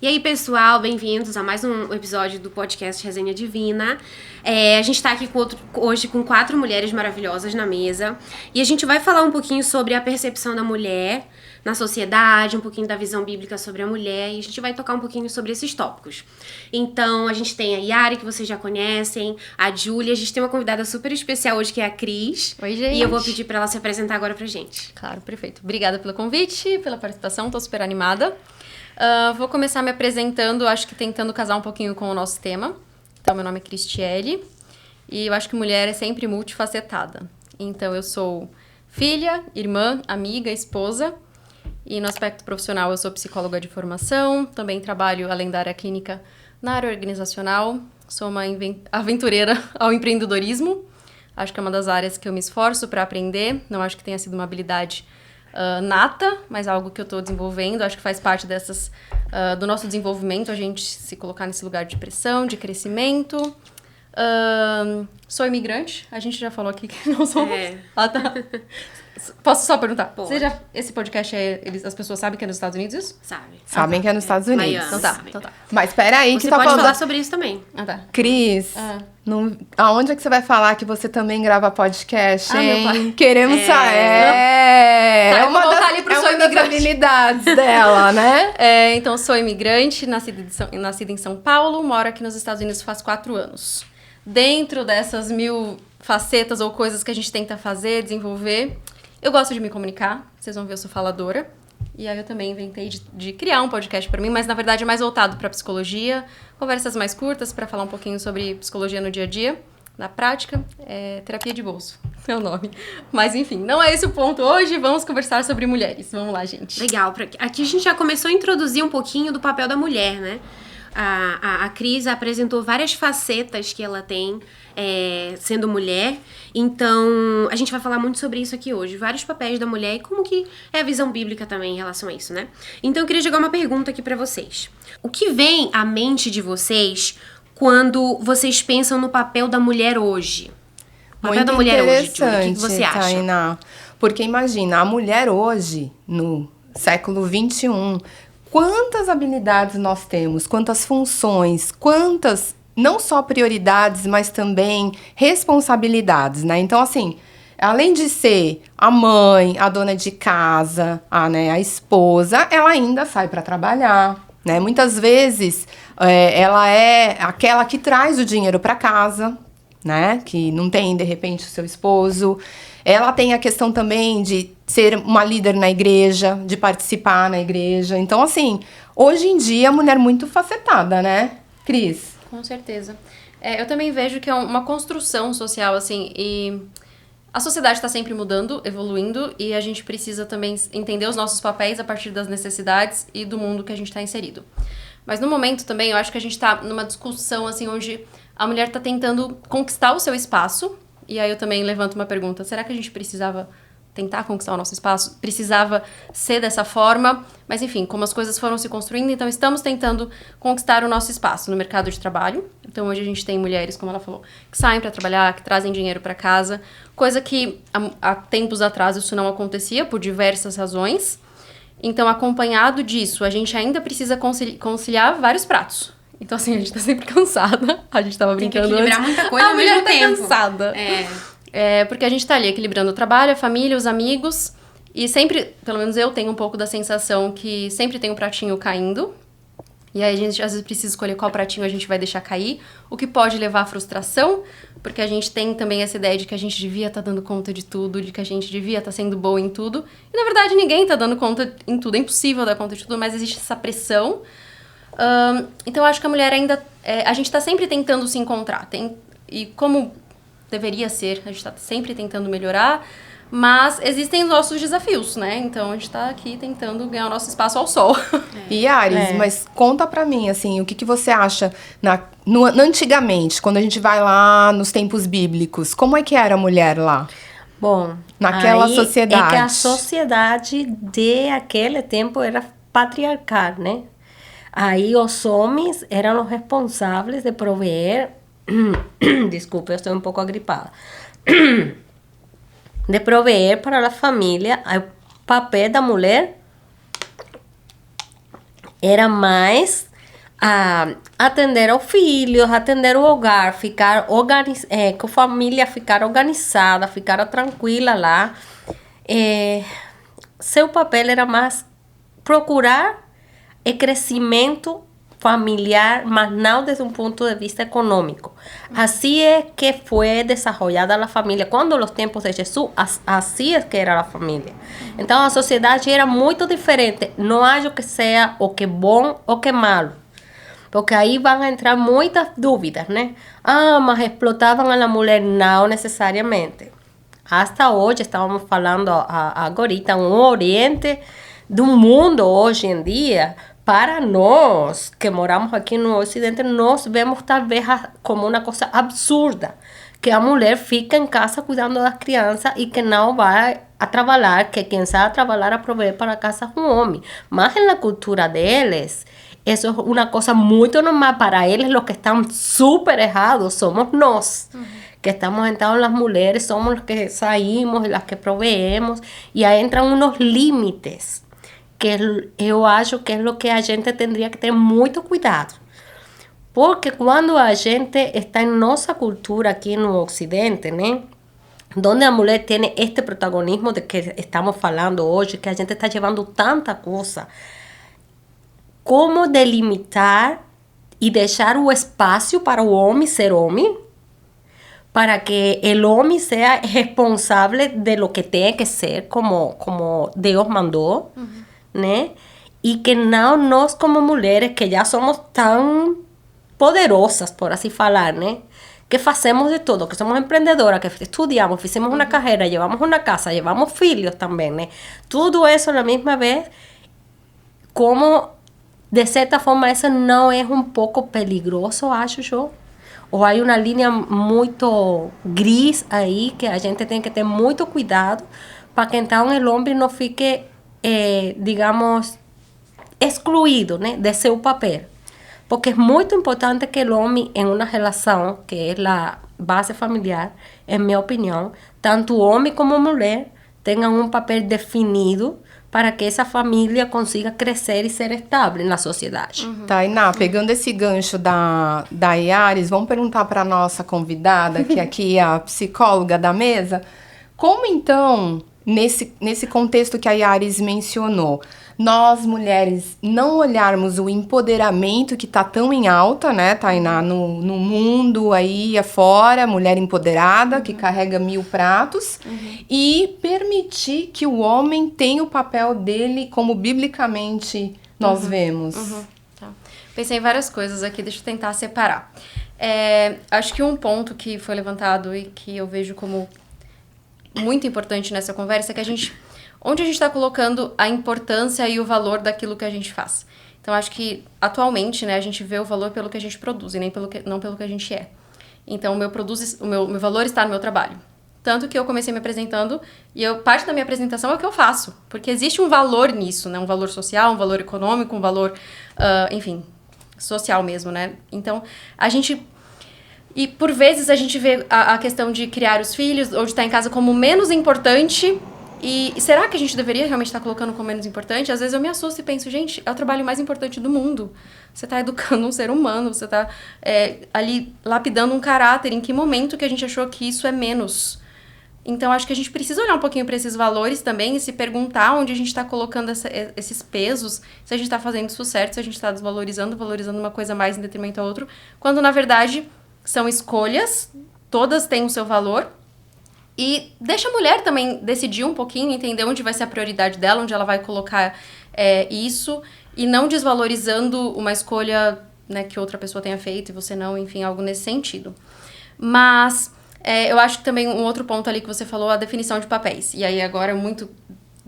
E aí, pessoal, bem-vindos a mais um episódio do podcast Resenha Divina. A gente tá aqui hoje com 4 mulheres maravilhosas na mesa. E a gente vai falar um pouquinho sobre a percepção da mulher na sociedade, um pouquinho da visão bíblica sobre a mulher. E a gente vai tocar um pouquinho sobre esses tópicos. Então, a gente tem a Yari, que vocês já conhecem, a Júlia. A gente tem uma convidada super especial hoje, que é a Cris. Oi, gente. E eu vou pedir pra ela se apresentar agora pra gente. Claro, perfeito. Obrigada pelo convite, pela participação. Tô super animada. Vou começar me apresentando, acho que tentando casar um pouquinho com o nosso tema. Então, meu nome é Cristiele e eu acho que mulher é sempre multifacetada. Então, eu sou filha, irmã, amiga, esposa. E no aspecto profissional, eu sou psicóloga de formação. Também trabalho, além da área clínica, na área organizacional. Sou uma aventureira ao empreendedorismo. Acho que é uma das áreas que eu me esforço para aprender. Não acho que tenha sido uma habilidade nata, mas algo que eu estou desenvolvendo. Acho que faz parte do nosso desenvolvimento, a gente se colocar nesse lugar de pressão, de crescimento. Sou imigrante, a gente já falou aqui que não somos. Ah, tá. Posso só perguntar? Pode. Esse podcast, as pessoas sabem que é nos Estados Unidos isso? Sabem que é nos Estados Unidos. Miami. Então tá. Mas peraí, Você que tá pode falando... falar sobre isso também. Ah, tá. Cris, aonde é que você vai falar que você também grava podcast, Ah, hein? meu pai. Queremos saber. Tá, eu vou uma voltar ali pro é Sou uma das Imigrante. habilidades dela, né? Então, sou imigrante, nascida em São Paulo, moro aqui nos Estados Unidos faz 4 anos. Dentro dessas 1000 facetas ou coisas que a gente tenta fazer, desenvolver, eu gosto de me comunicar, vocês vão ver, eu sou faladora. E aí eu também inventei de criar um podcast pra mim, mas na verdade é mais voltado pra psicologia, conversas mais curtas pra falar um pouquinho sobre psicologia no dia a dia. Na prática, terapia de bolso, é o nome. Mas enfim, não é esse o ponto. Hoje vamos conversar sobre mulheres. Vamos lá, gente. Legal. Aqui a gente já começou a introduzir um pouquinho do papel da mulher, né? A Cris apresentou várias facetas que ela tem sendo mulher. Então, a gente vai falar muito sobre isso aqui hoje. Vários papéis da mulher e como que é a visão bíblica também em relação a isso, né? Então, eu queria jogar uma pergunta aqui pra vocês. O que vem à mente de vocês quando vocês pensam no papel da mulher hoje? O papel Muito da mulher hoje, Júlia, o interessante, que você acha? Tainá. Porque imagina, a mulher hoje, no século XXI, quantas habilidades nós temos, quantas funções, quantas, não só prioridades, mas também responsabilidades, né? Então, assim, além de ser a mãe, a dona de casa, a esposa, ela ainda sai para trabalhar, né? Muitas vezes, ela é aquela que traz o dinheiro para casa, né? Que não tem, de repente, o seu esposo. Ela tem a questão também de ser uma líder na igreja, de participar na igreja. Então, assim, hoje em dia, a mulher muito facetada, né, Cris? Com certeza. Eu também vejo que é uma construção social, assim, e a sociedade está sempre mudando, evoluindo, e a gente precisa também entender os nossos papéis a partir das necessidades e do mundo que a gente está inserido. Mas no momento também, eu acho que a gente está numa discussão, assim, onde a mulher está tentando conquistar o seu espaço. E aí eu também levanto uma pergunta, será que a gente precisava tentar conquistar o nosso espaço? Precisava ser dessa forma? Mas enfim, como as coisas foram se construindo, então estamos tentando conquistar o nosso espaço no mercado de trabalho. Então hoje a gente tem mulheres, como ela falou, que saem para trabalhar, que trazem dinheiro para casa, coisa que há tempos atrás isso não acontecia por diversas razões. Então, acompanhado disso, a gente ainda precisa conciliar vários pratos. Então, assim, a gente tá sempre cansada. A gente tava brincando Tem que equilibrar antes. muita coisa a ao mulher mesmo tá tempo. cansada. Porque a gente tá ali equilibrando o trabalho, a família, os amigos. E sempre, pelo menos eu tenho um pouco da sensação que sempre tem um pratinho caindo. E aí a gente às vezes precisa escolher qual pratinho a gente vai deixar cair. O que pode levar à frustração. Porque a gente tem também essa ideia de que a gente devia estar dando conta de tudo. De que a gente devia estar sendo boa em tudo. E na verdade ninguém tá dando conta em tudo. É impossível dar conta de tudo, mas existe essa pressão. Então eu acho que a mulher ainda... a gente tá sempre tentando se encontrar. E como deveria ser, a gente tá sempre tentando melhorar. Mas existem os nossos desafios, né? Então a gente tá aqui tentando ganhar o nosso espaço ao sol. E Ares, mas conta pra mim, assim, o que você acha antigamente, quando a gente vai lá nos tempos bíblicos, como é que era a mulher lá? Bom, Naquela aí sociedade. é que a sociedade de aquele tempo era patriarcal, né? Aí os homens eram os responsáveis de prover... Desculpa, eu estou um pouco agripada. De proveer para a família. O papel da mulher era mais a atender aos filhos, atender o hogar, ficar com a família, ficar organizada, ficar tranquila lá. Seu papel era mais procurar o crescimento familiar, mas não desde um ponto de vista econômico. Assim é que foi desenvolvida a família. Quando nos tempos de Jesus, assim é que era a família. Então, a sociedade era muito diferente. Não acho que seja o que é bom ou o que é malo. Porque aí vão entrar muitas dúvidas, né? Mas explotavam a mulher. Não necessariamente. Hasta hoje, estávamos falando agora, um oriente do mundo hoje em dia. Para nós, que moramos aqui no Ocidente, nós vemos talvez como uma coisa absurda. Que a mulher fica em casa cuidando das crianças e que não vai a trabalhar, que quem sabe trabalhar a prover para a casa é um homem. Mas na cultura deles, isso é uma coisa muito normal. Para eles, os que estão super errados somos nós. Que estamos então, as mulheres, somos as que saímos, as que proveemos. E aí entram uns limites. Que eu acho que é o que a gente teria que ter muito cuidado. Porque quando a gente está em nossa cultura aqui no Ocidente, né? Onde a mulher tem este protagonismo de que estamos falando hoje, que a gente está levando tanta coisa. Como delimitar e deixar o espaço para o homem ser homem, para que o homem seja responsável de lo que tem que ser, como Deus mandou, né? E que não nós como mulheres, que já somos tão poderosas, por assim falar, né? Que fazemos de tudo, que somos empreendedoras, que estudamos, fizemos uma carreira, levamos uma casa, levamos filhos também, né? Tudo isso na mesma vez, como, de certa forma, isso não é um pouco peligroso, acho eu? Ou há uma linha muito gris aí, que a gente tem que ter muito cuidado, para que então o homem não fique... digamos, excluído, né, de seu papel. Porque é muito importante que o homem, em uma relação, que é a base familiar, em minha opinião, tanto o homem como a mulher tenham um papel definido para que essa família consiga crescer e ser estável na sociedade. Tainá, pegando esse gancho da Yaris, vamos perguntar para a nossa convidada, que aqui é a psicóloga da mesa, como então... Nesse contexto que a Yaris mencionou, nós mulheres não olharmos o empoderamento que está tão em alta, né, Tainá, no mundo aí afora, mulher empoderada, que carrega 1000 pratos, e permitir que o homem tenha o papel dele como biblicamente nós vemos. Tá. Pensei em várias coisas aqui, deixa eu tentar separar. Acho que um ponto que foi levantado e que eu vejo como muito importante nessa conversa é que onde a gente está colocando a importância e o valor daquilo que a gente faz. Então, acho que, atualmente, né, a gente vê o valor pelo que a gente produz e não pelo que a gente é. Então, o meu valor está no meu trabalho. Tanto que eu comecei me apresentando e parte da minha apresentação é o que eu faço. Porque existe um valor nisso, né? Um valor social, um valor econômico, um valor, enfim, social mesmo, né? Então, E, por vezes, a gente vê a questão de criar os filhos ou de estar em casa como menos importante. E será que a gente deveria realmente estar colocando como menos importante? Às vezes eu me assusto e penso, gente, é o trabalho mais importante do mundo. Você está educando um ser humano, você está ali lapidando um caráter. Em que momento que a gente achou que isso é menos? Então, acho que a gente precisa olhar um pouquinho para esses valores também e se perguntar onde a gente está colocando esses pesos, se a gente está fazendo isso certo, se a gente está valorizando uma coisa mais em detrimento a outra, quando, na verdade... São escolhas, todas têm o seu valor. E deixa a mulher também decidir um pouquinho, entender onde vai ser a prioridade dela, onde ela vai colocar isso. E não desvalorizando uma escolha, né, que outra pessoa tenha feito e você não, enfim, algo nesse sentido. Mas eu acho que também um outro ponto ali que você falou, a definição de papéis. E aí agora muito...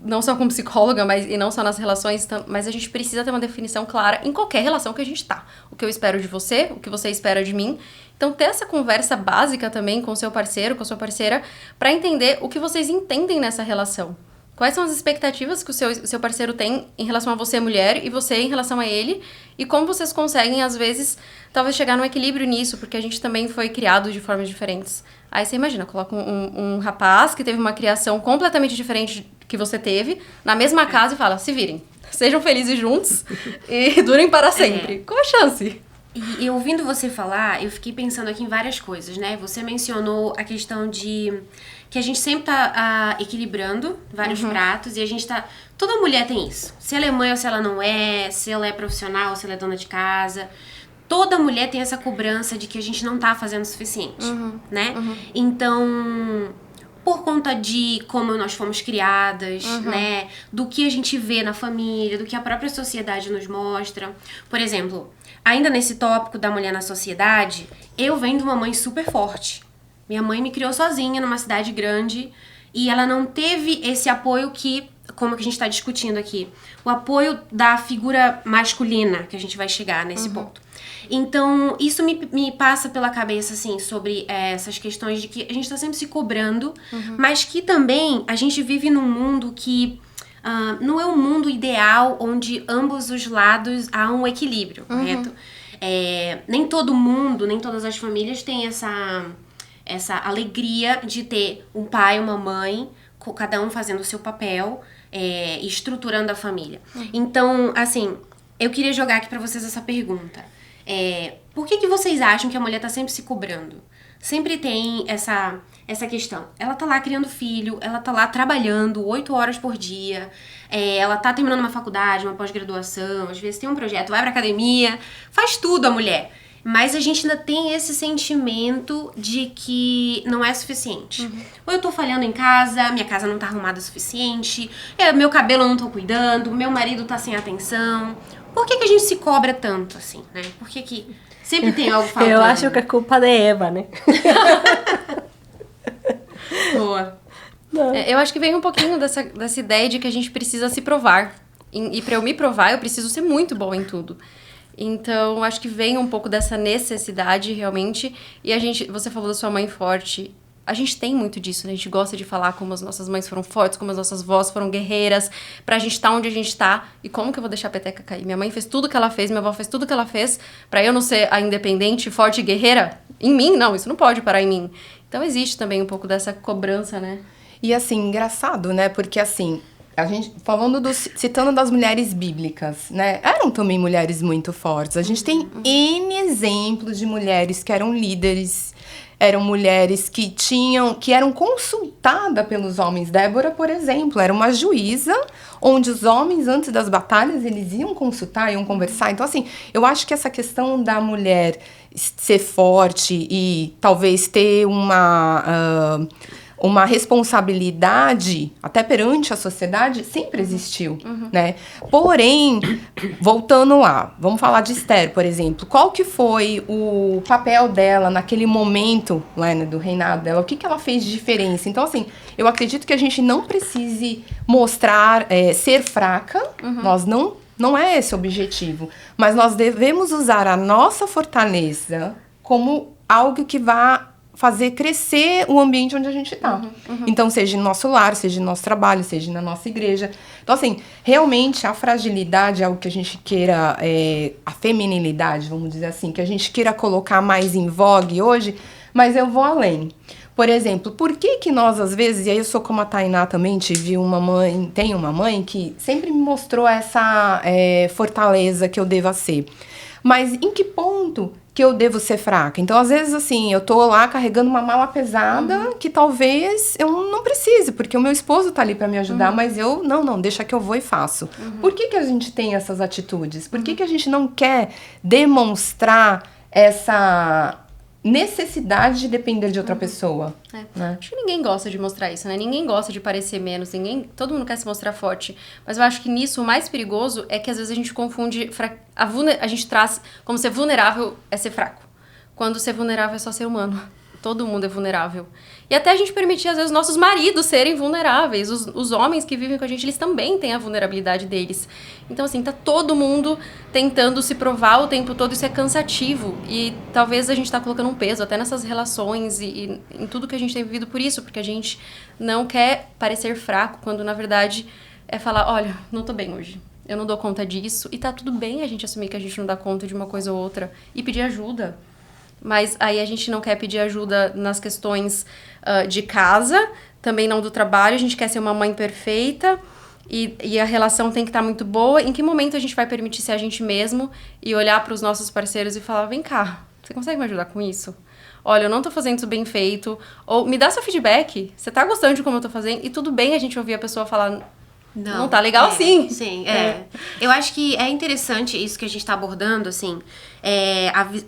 Não só como psicóloga, e não só nas relações, mas a gente precisa ter uma definição clara em qualquer relação que a gente tá. O que eu espero de você, o que você espera de mim. Então, ter essa conversa básica também com o seu parceiro, com a sua parceira, para entender o que vocês entendem nessa relação. Quais são as expectativas que o seu parceiro tem em relação a você, mulher, e você em relação a ele, e como vocês conseguem, às vezes, talvez chegar num equilíbrio nisso, porque a gente também foi criado de formas diferentes. Aí você imagina, coloca um rapaz que teve uma criação completamente diferente que você teve, na mesma casa e fala, se virem, sejam felizes juntos e durem para sempre. Qual a chance? E ouvindo você falar, eu fiquei pensando aqui em várias coisas, né? Você mencionou a questão de que a gente sempre tá equilibrando vários pratos e a gente tá... Toda mulher tem isso. Se ela é mãe ou se ela não é, se ela é profissional ou se ela é dona de casa. Toda mulher tem essa cobrança de que a gente não tá fazendo o suficiente, né? Então... por conta de como nós fomos criadas, né? Do que a gente vê na família, do que a própria sociedade nos mostra. Por exemplo, ainda nesse tópico da mulher na sociedade, eu venho de uma mãe super forte. Minha mãe me criou sozinha numa cidade grande e ela não teve esse apoio que, como que a gente está discutindo aqui, o apoio da figura masculina, que a gente vai chegar nesse ponto. Então, isso me passa pela cabeça, assim, sobre essas questões de que a gente está sempre se cobrando, mas que também a gente vive num mundo que não é um mundo ideal onde ambos os lados há um equilíbrio, correto? Nem todo mundo, nem todas as famílias têm essa alegria de ter um pai e uma mãe, cada um fazendo o seu papel, estruturando a família. Então, assim, eu queria jogar aqui pra vocês essa pergunta. Por que vocês acham que a mulher tá sempre se cobrando? Sempre tem essa questão. Ela tá lá criando filho, ela tá lá trabalhando 8 horas por dia, ela tá terminando uma faculdade, uma pós-graduação, às vezes tem um projeto, vai pra academia, faz tudo a mulher. Mas a gente ainda tem esse sentimento de que não é suficiente. Ou eu tô falhando em casa, minha casa não tá arrumada o suficiente, meu cabelo eu não tô cuidando, meu marido tá sem atenção. Por que a gente se cobra tanto, assim, né? Por que sempre tem algo faltando? Eu acho que é culpa de Eva, né? Boa. Eu acho que vem um pouquinho dessa ideia de que a gente precisa se provar. E pra eu me provar, eu preciso ser muito boa em tudo. Então, acho que vem um pouco dessa necessidade, realmente. E você falou da sua mãe forte. A gente tem muito disso, né? A gente gosta de falar como as nossas mães foram fortes, como as nossas vós foram guerreiras, pra gente estar onde a gente tá. E como que eu vou deixar a peteca cair? Minha mãe fez tudo que ela fez, minha avó fez tudo que ela fez, pra eu não ser a independente, forte e guerreira? Em mim? Não, isso não pode parar em mim. Então, existe também um pouco dessa cobrança, né? E assim, engraçado, né? Porque assim, a gente citando das mulheres bíblicas, né? Eram também mulheres muito fortes. A gente tem N exemplos de mulheres que eram líderes, eram mulheres que eram consultadas pelos homens. Débora, por exemplo, era uma juíza onde os homens, antes das batalhas, eles iam consultar, iam conversar. Então, assim, eu acho que essa questão da mulher ser forte e talvez ter uma responsabilidade, até perante a sociedade, sempre existiu, né? Porém, voltando lá, vamos falar de Esther, por exemplo. Qual que foi o papel dela naquele momento, né, do reinado dela? O que ela fez de diferença? Então, assim, eu acredito que a gente não precise mostrar, ser fraca, nós não é esse o objetivo, mas nós devemos usar a nossa fortaleza como algo que vá fazer crescer o ambiente onde a gente está. Então, seja no nosso lar, seja no nosso trabalho, seja na nossa igreja. Então, assim, realmente a fragilidade é algo que a gente queira, a feminilidade, vamos dizer assim, que a gente queira colocar mais em vogue hoje, mas eu vou além. Por exemplo, por que nós, às vezes, e aí eu sou como a Tainá também, tenho uma mãe que sempre me mostrou essa fortaleza que eu deva ser. Mas em que ponto que eu devo ser fraca? Então, às vezes, assim, eu tô lá carregando uma mala pesada que talvez eu não precise, porque o meu esposo tá ali pra me ajudar, mas eu, não, deixa que eu vou e faço. Por que a gente tem essas atitudes? Por que a gente não quer demonstrar essa necessidade de depender de outra pessoa? Né? Acho que ninguém gosta de mostrar isso, né? Ninguém gosta de parecer menos, todo mundo quer se mostrar forte. Mas eu acho que nisso o mais perigoso é que às vezes a gente confunde, a gente traz como ser vulnerável é ser fraco. Quando ser vulnerável é só ser humano. Todo mundo é vulnerável. E até a gente permitir, às vezes, nossos maridos serem vulneráveis. Os homens que vivem com a gente, eles também têm a vulnerabilidade deles. Então, assim, tá todo mundo tentando se provar o tempo todo. Isso é cansativo. E talvez a gente tá colocando um peso até nessas relações e em tudo que a gente tem vivido por isso. Porque a gente não quer parecer fraco, quando, na verdade, é falar, olha, não tô bem hoje. Eu não dou conta disso. E tá tudo bem a gente assumir que a gente não dá conta de uma coisa ou outra. E pedir ajuda. Mas aí a gente não quer pedir ajuda nas questões de casa, também não do trabalho. A gente quer ser uma mãe perfeita e a relação tem que estar muito boa. Em que momento a gente vai permitir ser a gente mesmo e olhar para os nossos parceiros e falar, vem cá, você consegue me ajudar com isso? Olha, eu não tô fazendo isso bem feito. Ou me dá seu feedback. Você tá gostando de como eu tô fazendo? E tudo bem a gente ouvir a pessoa falar, não tá legal assim. Sim, Eu acho que é interessante isso que a gente tá abordando, assim,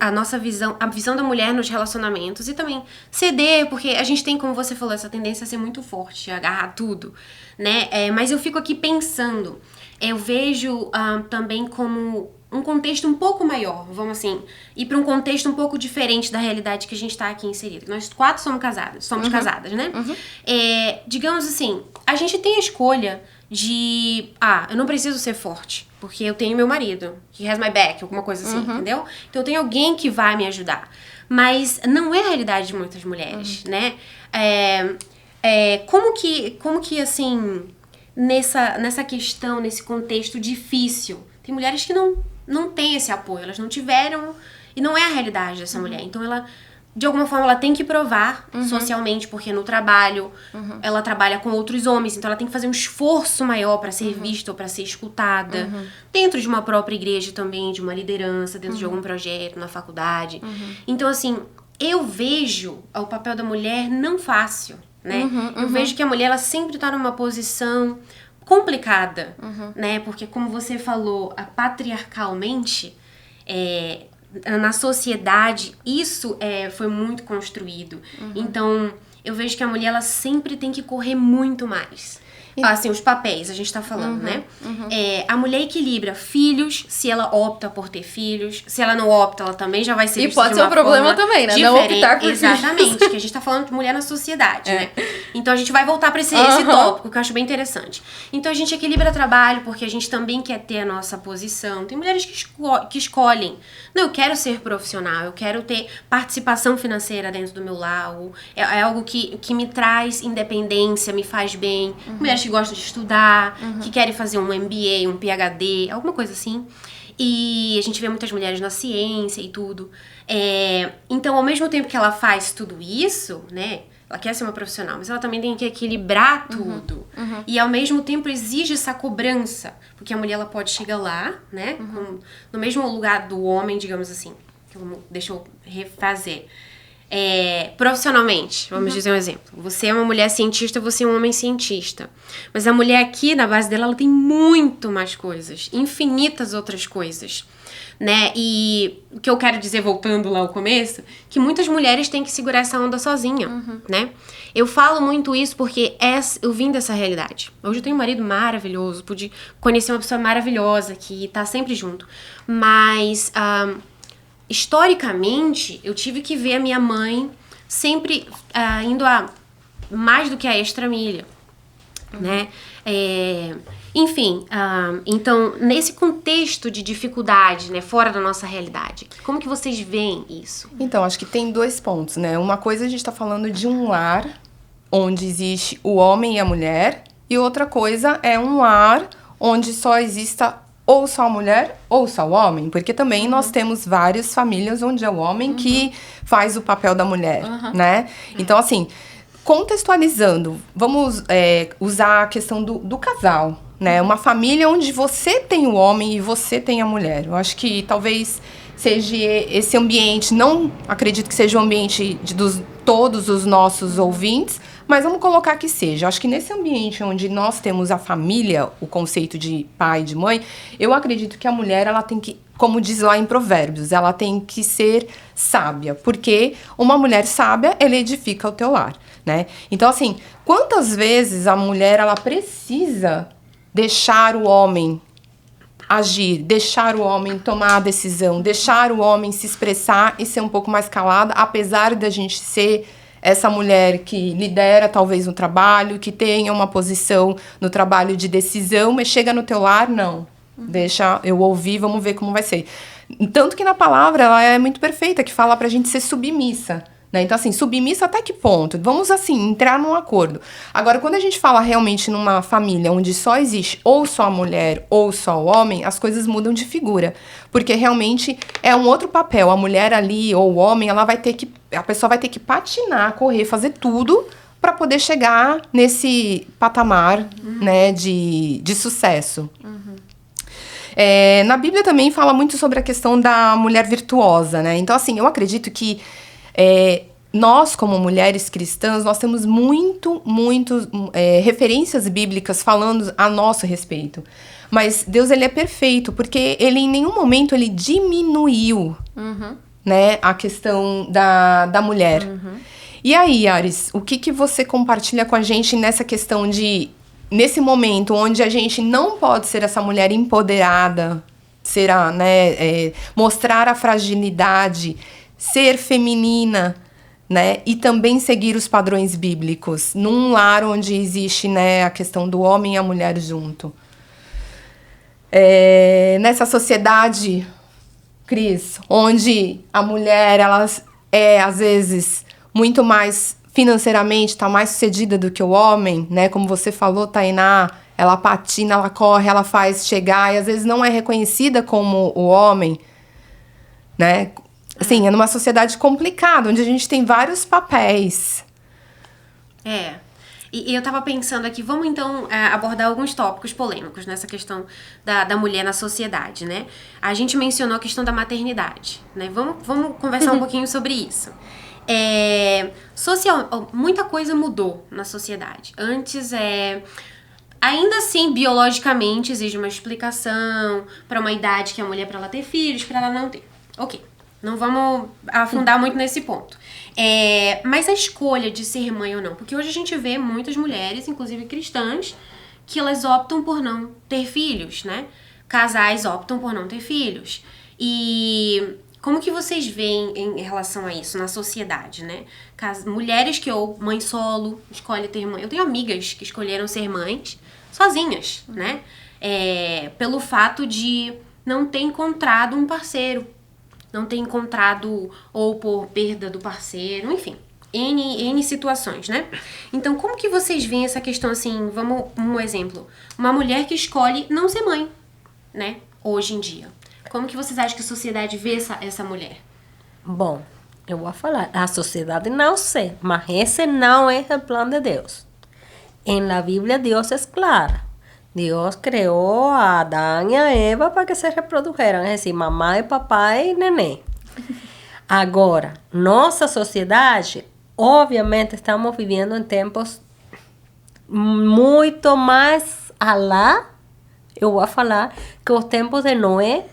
a nossa visão, a visão da mulher nos relacionamentos e também ceder, porque a gente tem, como você falou, essa tendência a ser muito forte, a agarrar tudo, né? Mas eu fico aqui pensando, eu vejo também como um contexto um pouco maior, vamos assim, ir para um contexto um pouco diferente da realidade que a gente tá aqui inserido. Nós 4 somos casadas, né? Digamos assim, a gente tem a escolha de, eu não preciso ser forte, porque eu tenho meu marido, que has my back, alguma coisa assim, entendeu? Então eu tenho alguém que vai me ajudar. Mas não é a realidade de muitas mulheres, né? Como que assim, nessa questão, nesse contexto difícil, tem mulheres que não têm esse apoio, elas não tiveram, e não é a realidade dessa mulher. Então ela, de alguma forma, ela tem que provar socialmente, porque no trabalho ela trabalha com outros homens, então ela tem que fazer um esforço maior para ser vista ou para ser escutada, dentro de uma própria igreja também, de uma liderança, dentro de algum projeto, na faculdade. Então, assim, eu vejo o papel da mulher não fácil, né? Eu vejo que a mulher, ela sempre tá numa posição complicada, né? Porque, como você falou, patriarcalmente, na sociedade, isso foi muito construído. Então, eu vejo que a mulher, ela sempre tem que correr muito mais. Assim, os papéis, a gente tá falando, né? A mulher equilibra filhos, se ela opta por ter filhos. Se ela não opta, ela também já vai ser vista pode ser um problema também, né? Não optar por exatamente, que a gente tá falando de mulher na sociedade, né? Então, a gente vai voltar pra esse tópico, que eu acho bem interessante. Então, a gente equilibra trabalho, porque a gente também quer ter a nossa posição. Tem mulheres que escolhem. Não, eu quero ser profissional, eu quero ter participação financeira dentro do meu lar. É algo que me traz independência, me faz bem. Mulheres que gostam de estudar, que querem fazer um MBA, um PhD, alguma coisa assim. E a gente vê muitas mulheres na ciência e tudo. Então, ao mesmo tempo que ela faz tudo isso, né? Ela quer ser uma profissional, mas ela também tem que equilibrar tudo. E, ao mesmo tempo, exige essa cobrança. Porque a mulher, ela pode chegar lá, né? No mesmo lugar do homem, digamos assim. Deixa eu refazer. Profissionalmente, vamos dizer um exemplo. Você é uma mulher cientista, você é um homem cientista. Mas a mulher aqui, na base dela, ela tem muito mais coisas. Infinitas outras coisas. Né? E o que eu quero dizer, voltando lá ao começo, que muitas mulheres têm que segurar essa onda sozinha, né? Eu falo muito isso porque eu vim dessa realidade. Hoje eu tenho um marido maravilhoso, pude conhecer uma pessoa maravilhosa que tá sempre junto. Mas, historicamente, eu tive que ver a minha mãe sempre indo a mais do que a extramilha, né? Enfim, então, nesse contexto de dificuldade, né, fora da nossa realidade, como que vocês veem isso? Então, acho que tem 2 pontos, né? Uma coisa, a gente tá falando de um lar onde existe o homem e a mulher, e outra coisa é um lar onde só exista ou só a mulher ou só o homem, porque também nós temos várias famílias onde é o homem que faz o papel da mulher, né? Então, assim, contextualizando, vamos usar a questão do casal, né? Uma família onde você tem o homem e você tem a mulher. Eu acho que talvez seja esse ambiente, não acredito que seja o ambiente de todos os nossos ouvintes, mas vamos colocar que seja. Eu acho que nesse ambiente onde nós temos a família, o conceito de pai e de mãe, eu acredito que a mulher, ela tem que, como diz lá em Provérbios, ela tem que ser sábia, porque uma mulher sábia, ela edifica o teu lar, né? Então, assim, quantas vezes a mulher, ela precisa deixar o homem agir, deixar o homem tomar a decisão, deixar o homem se expressar e ser um pouco mais calada, apesar da gente ser essa mulher que lidera talvez no trabalho, que tenha uma posição no trabalho de decisão, mas chega no teu lar, não. Deixa eu ouvir, vamos ver como vai ser. Tanto que na palavra ela é muito perfeita, que fala pra gente ser submissa, né? Então, assim, submissa até que ponto? Vamos, assim, entrar num acordo. Agora, quando a gente fala realmente numa família onde só existe ou só a mulher ou só o homem, as coisas mudam de figura. Porque realmente é um outro papel. A mulher ali ou o homem, a pessoa vai ter que patinar, correr, fazer tudo para poder chegar nesse patamar, né, de sucesso. Na Bíblia também fala muito sobre a questão da mulher virtuosa, né? Então, assim, eu acredito que nós, como mulheres cristãs, nós temos muitas referências bíblicas falando a nosso respeito. Mas Deus, ele é perfeito, porque ele em nenhum momento ele diminuiu, né, a questão da mulher. E aí, Ares, o que você compartilha com a gente nessa questão de, nesse momento onde a gente não pode ser essa mulher empoderada, mostrar a fragilidade, ser feminina, né, e também seguir os padrões bíblicos, num lar onde existe, né, a questão do homem e a mulher junto. Nessa sociedade, Cris, onde a mulher, ela às vezes, muito mais financeiramente, está mais sucedida do que o homem, né? Como você falou, Tainá, ela patina, ela corre, ela faz chegar, e às vezes não é reconhecida como o homem, né? Assim, é numa sociedade complicada, onde a gente tem vários papéis. E eu tava pensando aqui, vamos então abordar alguns tópicos polêmicos nessa questão da mulher na sociedade, né? A gente mencionou a questão da maternidade, né? Vamos conversar um pouquinho sobre isso. Muita coisa mudou na sociedade. Antes, ainda assim, biologicamente, exige uma explicação para uma idade que a mulher, para ela ter filhos, para ela não ter. Ok, não vamos afundar muito nesse ponto. Mas a escolha de ser mãe ou não, porque hoje a gente vê muitas mulheres, inclusive cristãs, que elas optam por não ter filhos, né? Casais optam por não ter filhos. E como que vocês veem em relação a isso na sociedade, né? Mulheres mãe solo, escolhe ter mãe. Eu tenho amigas que escolheram ser mães sozinhas, né? Pelo fato de não ter encontrado um parceiro. Não ter encontrado, ou por perda do parceiro, enfim, N situações, né? Então, como que vocês veem essa questão, assim, um exemplo, uma mulher que escolhe não ser mãe, né, hoje em dia. Como que vocês acham que a sociedade vê essa mulher? Bom, eu vou falar, a sociedade não sei, mas esse não é o plano de Deus. En la Biblia Dios es claro. Dios creó a Adán y a Eva para que se reprodujeran, es decir, mamá e papai e neném. Agora, nossa sociedade, obviamente, estamos vivendo em tempos muito mais alá, eu vou falar, que os tempos de Noé,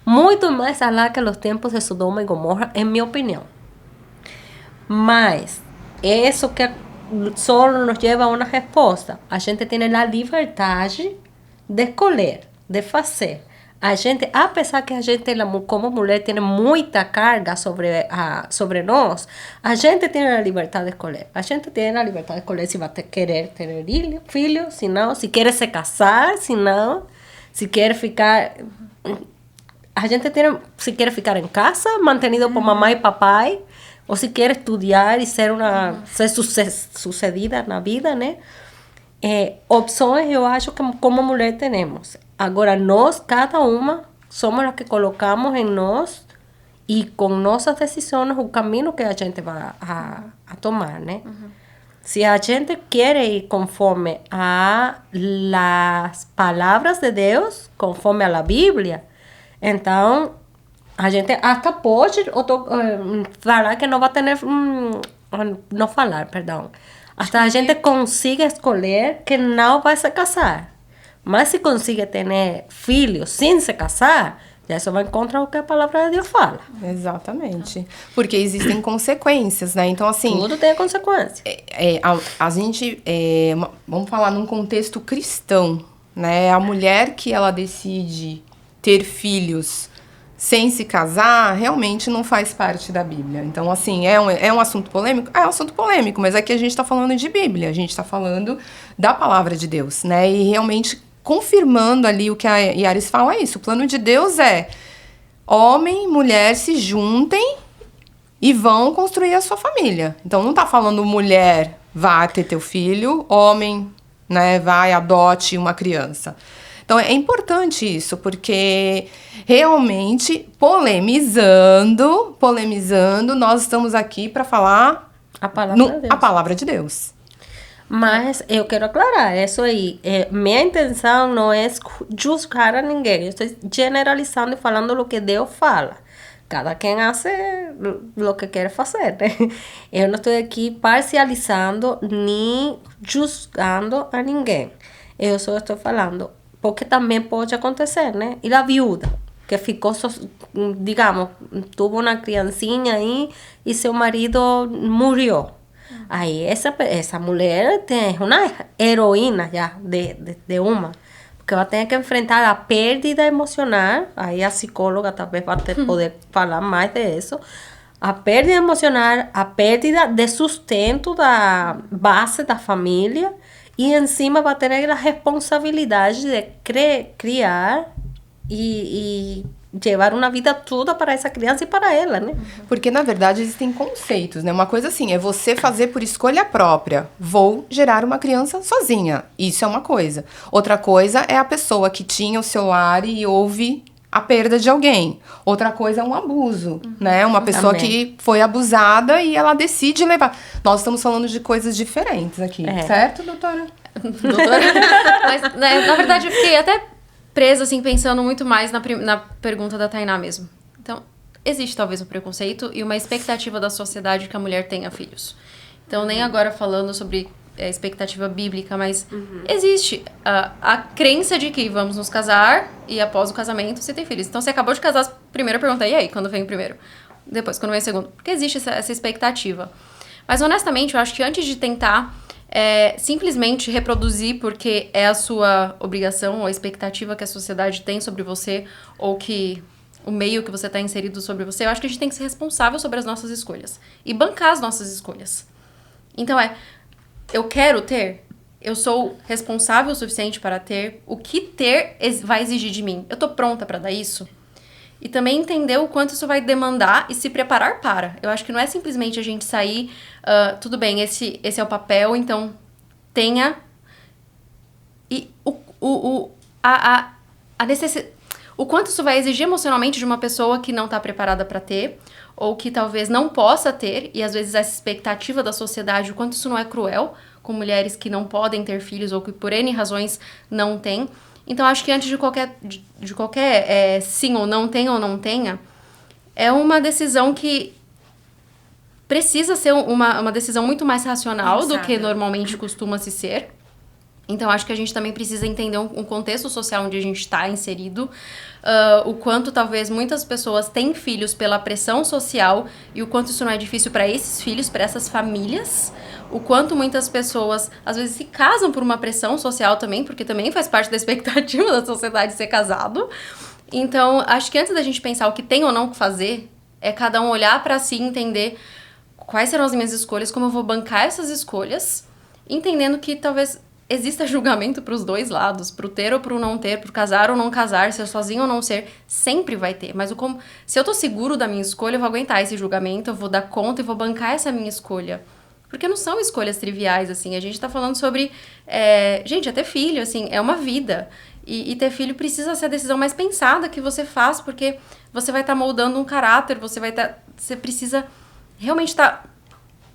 muito mais alá que os tempos de Sodoma e Gomorra, em minha opinião. Mas, isso que solo nos lleva a una respuesta. A gente tiene la liberdade de escolher, de fazer. A gente, apesar que a gente, como mulher, tem muita carga sobre nós, a gente tem a liberdade de escolher. A gente tem a liberdade de escolher se vai querer ter filho, se não, se quer se casar, se não, se quer ficar... A gente tem, se quer ficar em casa, mantenido por mamãe e papai, ou se quer estudar e ser sucedida na vida, né? Opções, eu acho que como mulher temos. Agora, nós, cada uma, somos as que colocamos em nós e com nossas decisões o caminho que a gente vai a tomar, né? Se a gente quer ir conforme a las palavras de Deus, conforme a la Bíblia, então... A gente até pode falar que não vai ter... não falar, perdão. Até a gente consiga escolher que não vai se casar. Mas se consiga ter filhos sem se casar, já isso vai contra o que a palavra de Deus fala. Exatamente. Porque existem consequências, né? Então, assim... Tudo tem consequência. A gente... vamos falar num contexto cristão, né? A mulher que ela decide ter filhos... sem se casar, realmente não faz parte da Bíblia. Então, assim, é um assunto polêmico? É um assunto polêmico, mas aqui a gente está falando de Bíblia, a gente está falando da palavra de Deus, né? E realmente confirmando ali o que a Yaris fala é isso. O plano de Deus é homem e mulher se juntem e vão construir a sua família. Então, não está falando mulher, vá ter teu filho, homem, né, vai, adote uma criança. Então, é importante isso, porque realmente, polemizando, nós estamos aqui para falar a palavra de Deus. A palavra de Deus. Mas eu quero aclarar, isso aí, minha intenção não é julgar a ninguém, eu estou generalizando e falando o que Deus fala. Cada quem faz o que quer fazer, né? Eu não estou aqui parcializando nem julgando a ninguém. Eu só estou falando, porque também pode acontecer, né? E a viúva, que ficou, digamos, tuvo uma criancinha aí e seu marido morreu. Aí essa mulher é uma heroína já de uma, porque ela tem que enfrentar a perda emocional. Aí a psicóloga talvez vai poder falar mais disso. A perda emocional, a perda de sustento da base da família, e em cima vai ter a responsabilidade de criar e levar uma vida toda para essa criança e para ela, né? Porque, na verdade, existem conceitos, né? Uma coisa assim, é você fazer por escolha própria. Vou gerar uma criança sozinha. Isso é uma coisa. Outra coisa é a pessoa que tinha o seu lar e houve a perda de alguém. Outra coisa é um abuso, né? Uma pessoa que foi abusada e ela decide levar. Nós estamos falando de coisas diferentes aqui, certo, doutora? Mas, né, na verdade, eu fiquei até presa, assim, pensando muito mais na pergunta da Tainá mesmo. Então, existe talvez um preconceito e uma expectativa da sociedade que a mulher tenha filhos. Então, nem agora falando sobre expectativa bíblica, mas existe a crença de que vamos nos casar e após o casamento você tem filhos. Então, você acabou de casar, a primeira pergunta, e aí, quando vem o primeiro? Depois, quando vem o segundo? Porque existe essa expectativa. Mas, honestamente, eu acho que antes de tentar simplesmente reproduzir porque é a sua obrigação ou a expectativa que a sociedade tem sobre você ou que o meio que você está inserido sobre você, eu acho que a gente tem que ser responsável sobre as nossas escolhas e bancar as nossas escolhas. Então eu quero ter, eu sou responsável o suficiente para ter, o que ter vai exigir de mim. Eu tô pronta para dar isso? E também entender o quanto isso vai demandar e se preparar para. Eu acho que não é simplesmente a gente sair, tudo bem, esse é o papel, então tenha. E o quanto isso vai exigir emocionalmente de uma pessoa que não está preparada para ter, ou que talvez não possa ter, e às vezes essa expectativa da sociedade, o quanto isso não é cruel com mulheres que não podem ter filhos ou que por N razões não têm. Então, acho que antes de qualquer sim ou não tenha, é uma decisão que precisa ser uma decisão muito mais racional do que normalmente costuma-se ser. Então, acho que a gente também precisa entender um contexto social onde a gente está inserido, o quanto talvez muitas pessoas têm filhos pela pressão social e o quanto isso não é difícil para esses filhos, para essas famílias, o quanto muitas pessoas, às vezes, se casam por uma pressão social também, porque também faz parte da expectativa da sociedade ser casado. Então, acho que antes da gente pensar o que tem ou não fazer, é cada um olhar para si e entender quais serão as minhas escolhas, como eu vou bancar essas escolhas, entendendo que talvez exista julgamento para os dois lados, pro ter ou pro não ter, pro casar ou não casar, ser sozinho ou não ser, sempre vai ter. Mas se eu tô seguro da minha escolha, eu vou aguentar esse julgamento, eu vou dar conta e vou bancar essa minha escolha. Porque não são escolhas triviais, assim. A gente tá falando sobre... gente, ter filho, assim, é uma vida. E ter filho precisa ser a decisão mais pensada que você faz, porque você vai estar moldando um caráter, você precisa realmente estar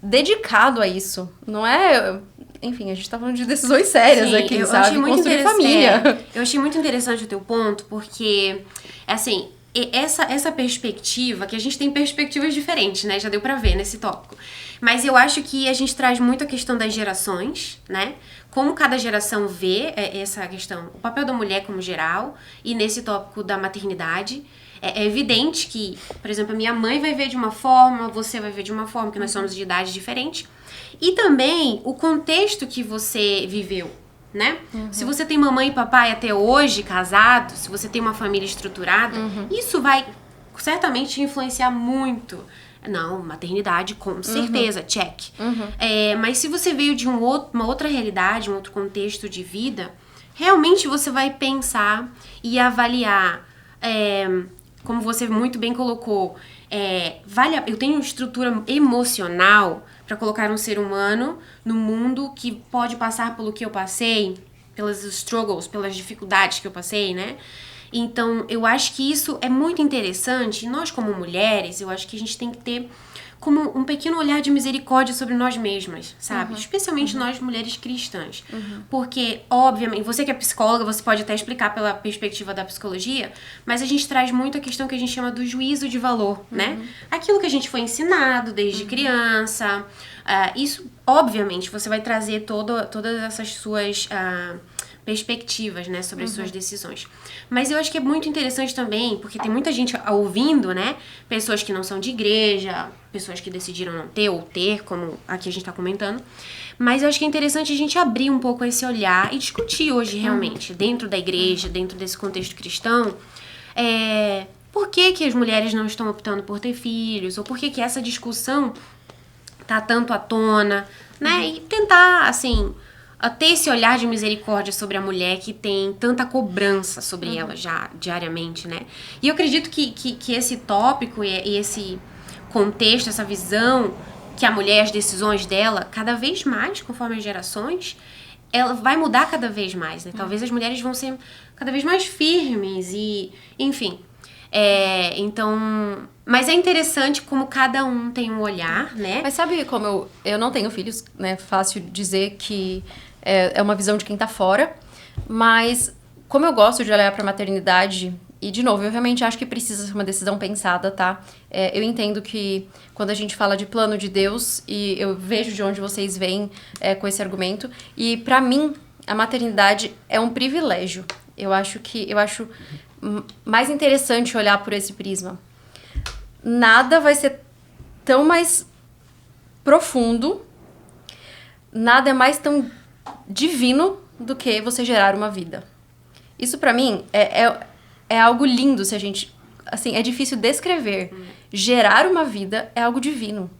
dedicado a isso. Não é... Enfim, a gente tá falando de decisões sérias aqui, sabe? Construir família. Eu achei muito interessante o teu ponto, porque, assim, essa perspectiva, que a gente tem perspectivas diferentes, né? Já deu pra ver nesse tópico. Mas eu acho que a gente traz muito a questão das gerações, né? Como cada geração vê essa questão, o papel da mulher como geral, e nesse tópico da maternidade. É evidente que, por exemplo, a minha mãe vai ver de uma forma, você vai ver de uma forma, que nós somos de idade diferente. E também o contexto que você viveu, né? Se você tem mamãe e papai até hoje casado, se você tem uma família estruturada, isso vai certamente influenciar muito. Não, maternidade, com certeza, check. Mas se você veio de uma outra realidade, um outro contexto de vida, realmente você vai pensar e avaliar, como você muito bem colocou, eu tenho estrutura emocional para colocar um ser humano no mundo que pode passar pelo que eu passei, pelas struggles, pelas dificuldades que eu passei, né? Então, eu acho que isso é muito interessante. E nós, como mulheres, eu acho que a gente tem que ter como um pequeno olhar de misericórdia sobre nós mesmas, sabe? Especialmente nós, mulheres cristãs. Porque, obviamente, você que é psicóloga, você pode até explicar pela perspectiva da psicologia, mas a gente traz muito a questão que a gente chama do juízo de valor, né? Aquilo que a gente foi ensinado desde criança. Isso, obviamente, você vai trazer todas essas suas perspectivas, né, sobre as suas decisões. Mas eu acho que é muito interessante também, porque tem muita gente ouvindo, né, pessoas que não são de igreja, pessoas que decidiram não ter ou ter, como aqui a gente tá comentando, mas eu acho que é interessante a gente abrir um pouco esse olhar e discutir hoje realmente, dentro da igreja, dentro desse contexto cristão, por que as mulheres não estão optando por ter filhos, ou por que essa discussão tá tanto à tona, né, e tentar, assim, a ter esse olhar de misericórdia sobre a mulher que tem tanta cobrança sobre ela já diariamente, né? E eu acredito que esse tópico e esse contexto, essa visão que a mulher, as decisões dela, cada vez mais, conforme as gerações, ela vai mudar cada vez mais, né? Talvez as mulheres vão ser cada vez mais firmes e, enfim. Então, mas é interessante como cada um tem um olhar, né? Mas sabe como eu não tenho filhos, né? Fácil dizer que é uma visão de quem tá fora, mas como eu gosto de olhar pra maternidade, e de novo, eu realmente acho que precisa ser uma decisão pensada, tá? Eu entendo que quando a gente fala de plano de Deus, e eu vejo de onde vocês vêm com esse argumento, e pra mim, a maternidade é um privilégio. Eu acho mais interessante olhar por esse prisma. Nada vai ser tão mais profundo, nada é mais tão divino do que você gerar uma vida. Isso pra mim é algo lindo se a gente... Assim, é difícil descrever. Gerar uma vida é algo divino.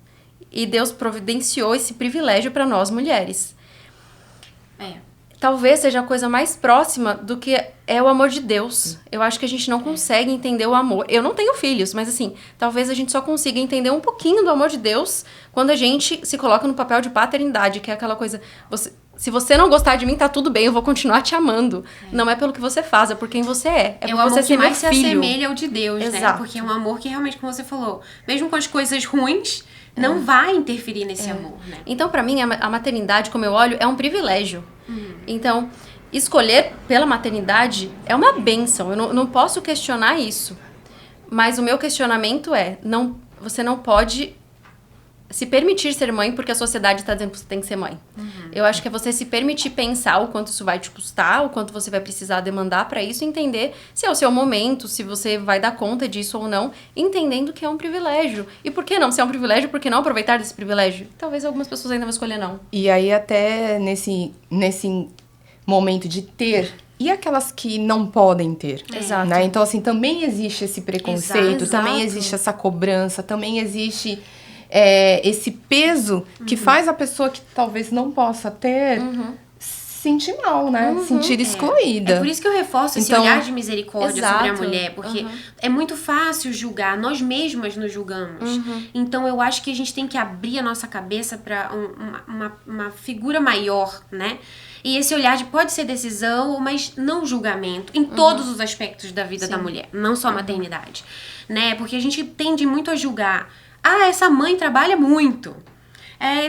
E Deus providenciou esse privilégio pra nós mulheres. Talvez seja a coisa mais próxima do que é o amor de Deus. Eu acho que a gente não consegue entender o amor. Eu não tenho filhos, mas assim, talvez a gente só consiga entender um pouquinho do amor de Deus quando a gente se coloca no papel de paternidade, que é aquela coisa... Se você não gostar de mim, tá tudo bem, eu vou continuar te amando. Não é pelo que você faz, é por quem você é. É por o você amor ser que mais meu se filho. assemelha ao de Deus, né? Exato. Porque é um amor que realmente, como você falou, mesmo com as coisas ruins, não vai interferir nesse amor, né? Então, pra mim, a maternidade, como eu olho, é um privilégio. Então, escolher pela maternidade é uma bênção. Eu não posso questionar isso. Mas o meu questionamento você não pode se permitir ser mãe porque a sociedade está dizendo que você tem que ser mãe. Eu acho que é você se permitir pensar o quanto isso vai te custar, o quanto você vai precisar demandar para isso, entender se é o seu momento, se você vai dar conta disso ou não, entendendo que é um privilégio. E por que não? Se é um privilégio, por que não aproveitar desse privilégio? Talvez algumas pessoas ainda vão escolher não. E aí até nesse momento de ter... E aquelas que não podem ter. Exato. Né? Então, assim, também existe esse preconceito, Exato. também existe essa cobrança, também existe esse peso que faz a pessoa que talvez não possa ter sentir mal, né? Sentir excluída. É por isso que eu reforço esse Então, olhar de misericórdia sobre a exato. mulher, porque é muito fácil julgar, nós mesmas nos julgamos. Então eu acho que a gente tem que abrir a nossa cabeça para uma figura maior, né? E esse olhar pode ser decisão, mas não julgamento, em todos os aspectos da vida da mulher, não só a maternidade, né? Porque a gente tende muito a julgar. Essa mãe trabalha muito.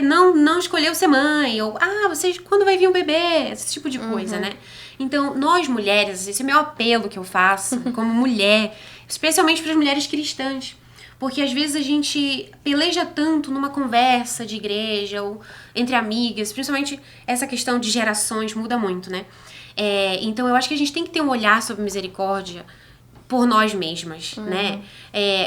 Não escolheu ser mãe. Ou, vocês quando vai vir um bebê? Esse tipo de coisa, né? Então, nós mulheres, esse é o meu apelo que eu faço como mulher, especialmente para as mulheres cristãs. Porque às vezes a gente peleja tanto numa conversa de igreja ou entre amigas, principalmente essa questão de gerações muda muito, né? Então eu acho que a gente tem que ter um olhar sobre misericórdia por nós mesmas, né?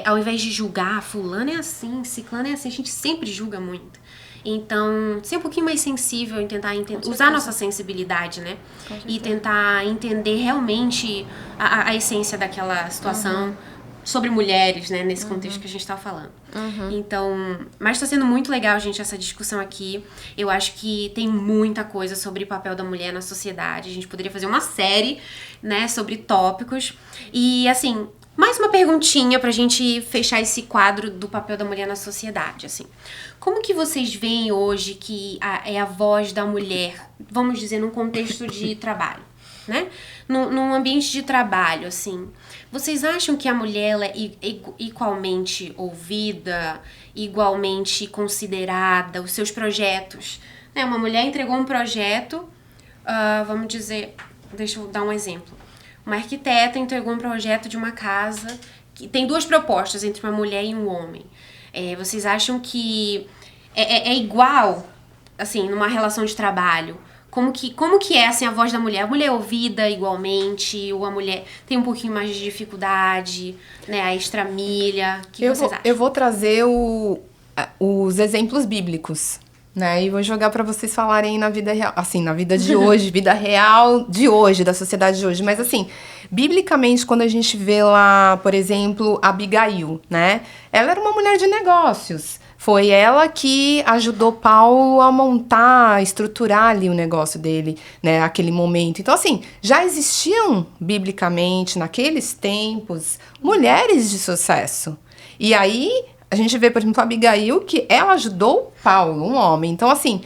Ao invés de julgar, fulano é assim, ciclano é assim, a gente sempre julga muito. Então, ser um pouquinho mais sensível em tentar usar a nossa sensibilidade, né? E tentar entender realmente a essência daquela situação sobre mulheres, né? Nesse contexto que a gente tá falando. Então, mas tá sendo muito legal, gente, essa discussão aqui. Eu acho que tem muita coisa sobre o papel da mulher na sociedade. A gente poderia fazer uma série, né? Sobre tópicos. E, assim, mais uma perguntinha pra gente fechar esse quadro do papel da mulher na sociedade, assim. Como que vocês veem hoje que é a voz da mulher, vamos dizer, num contexto de trabalho? né? Num ambiente de trabalho, assim, vocês acham que a mulher ela é igualmente ouvida, igualmente considerada, os seus projetos? Né? Uma mulher entregou um projeto, vamos dizer, deixa eu dar um exemplo. Uma arquiteta entregou um projeto de uma casa que tem 2 propostas entre uma mulher e um homem. Vocês acham que é igual, assim, numa relação de trabalho? Como que é, assim, a voz da mulher? A mulher é ouvida igualmente? Ou a mulher tem um pouquinho mais de dificuldade, né? A extramilha? O que vocês acham? Eu vou trazer os exemplos bíblicos, né? E vou jogar para vocês falarem na vida real. Assim, na vida de hoje, vida real de hoje, da sociedade de hoje. Mas, assim, biblicamente, quando a gente vê lá, por exemplo, Abigail, né? Ela era uma mulher de negócios. Foi ela que ajudou Paulo a montar, a estruturar ali o negócio dele, né, aquele momento. Então, assim, já existiam, biblicamente, naqueles tempos, mulheres de sucesso. E aí, a gente vê, por exemplo, a Abigail, que ela ajudou Paulo, um homem. Então, assim,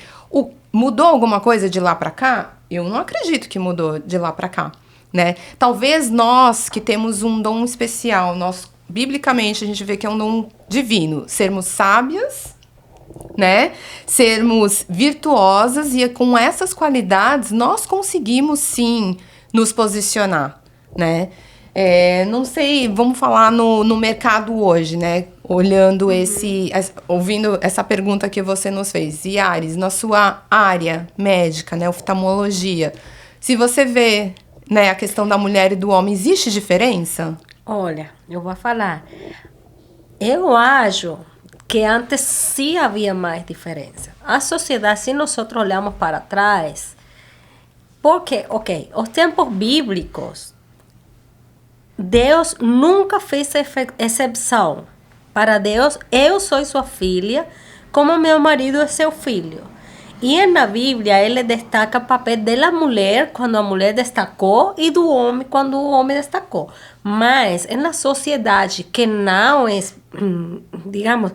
mudou alguma coisa de lá pra cá? Eu não acredito que mudou de lá pra cá, né? Talvez nós, que temos um dom especial, biblicamente, a gente vê que é um dom divino. Sermos sábias, né? Sermos virtuosas e com essas qualidades nós conseguimos, sim, nos posicionar, né? Não sei, vamos falar no mercado hoje, né? Olhando ouvindo essa pergunta que você nos fez. Yaris, na sua área médica, né? Oftalmologia, se você vê, né, a questão da mulher e do homem, existe diferença? Olha, eu vou falar. Eu acho que antes sim havia mais diferença. A sociedade, se nós olhamos para trás, porque, os tempos bíblicos, Deus nunca fez exceção. Para Deus, eu sou sua filha, como meu marido é seu filho. E na Bíblia, ele destaca o papel da mulher, quando a mulher destacou, e do homem, quando o homem destacou. Mas, na sociedade que não é, digamos,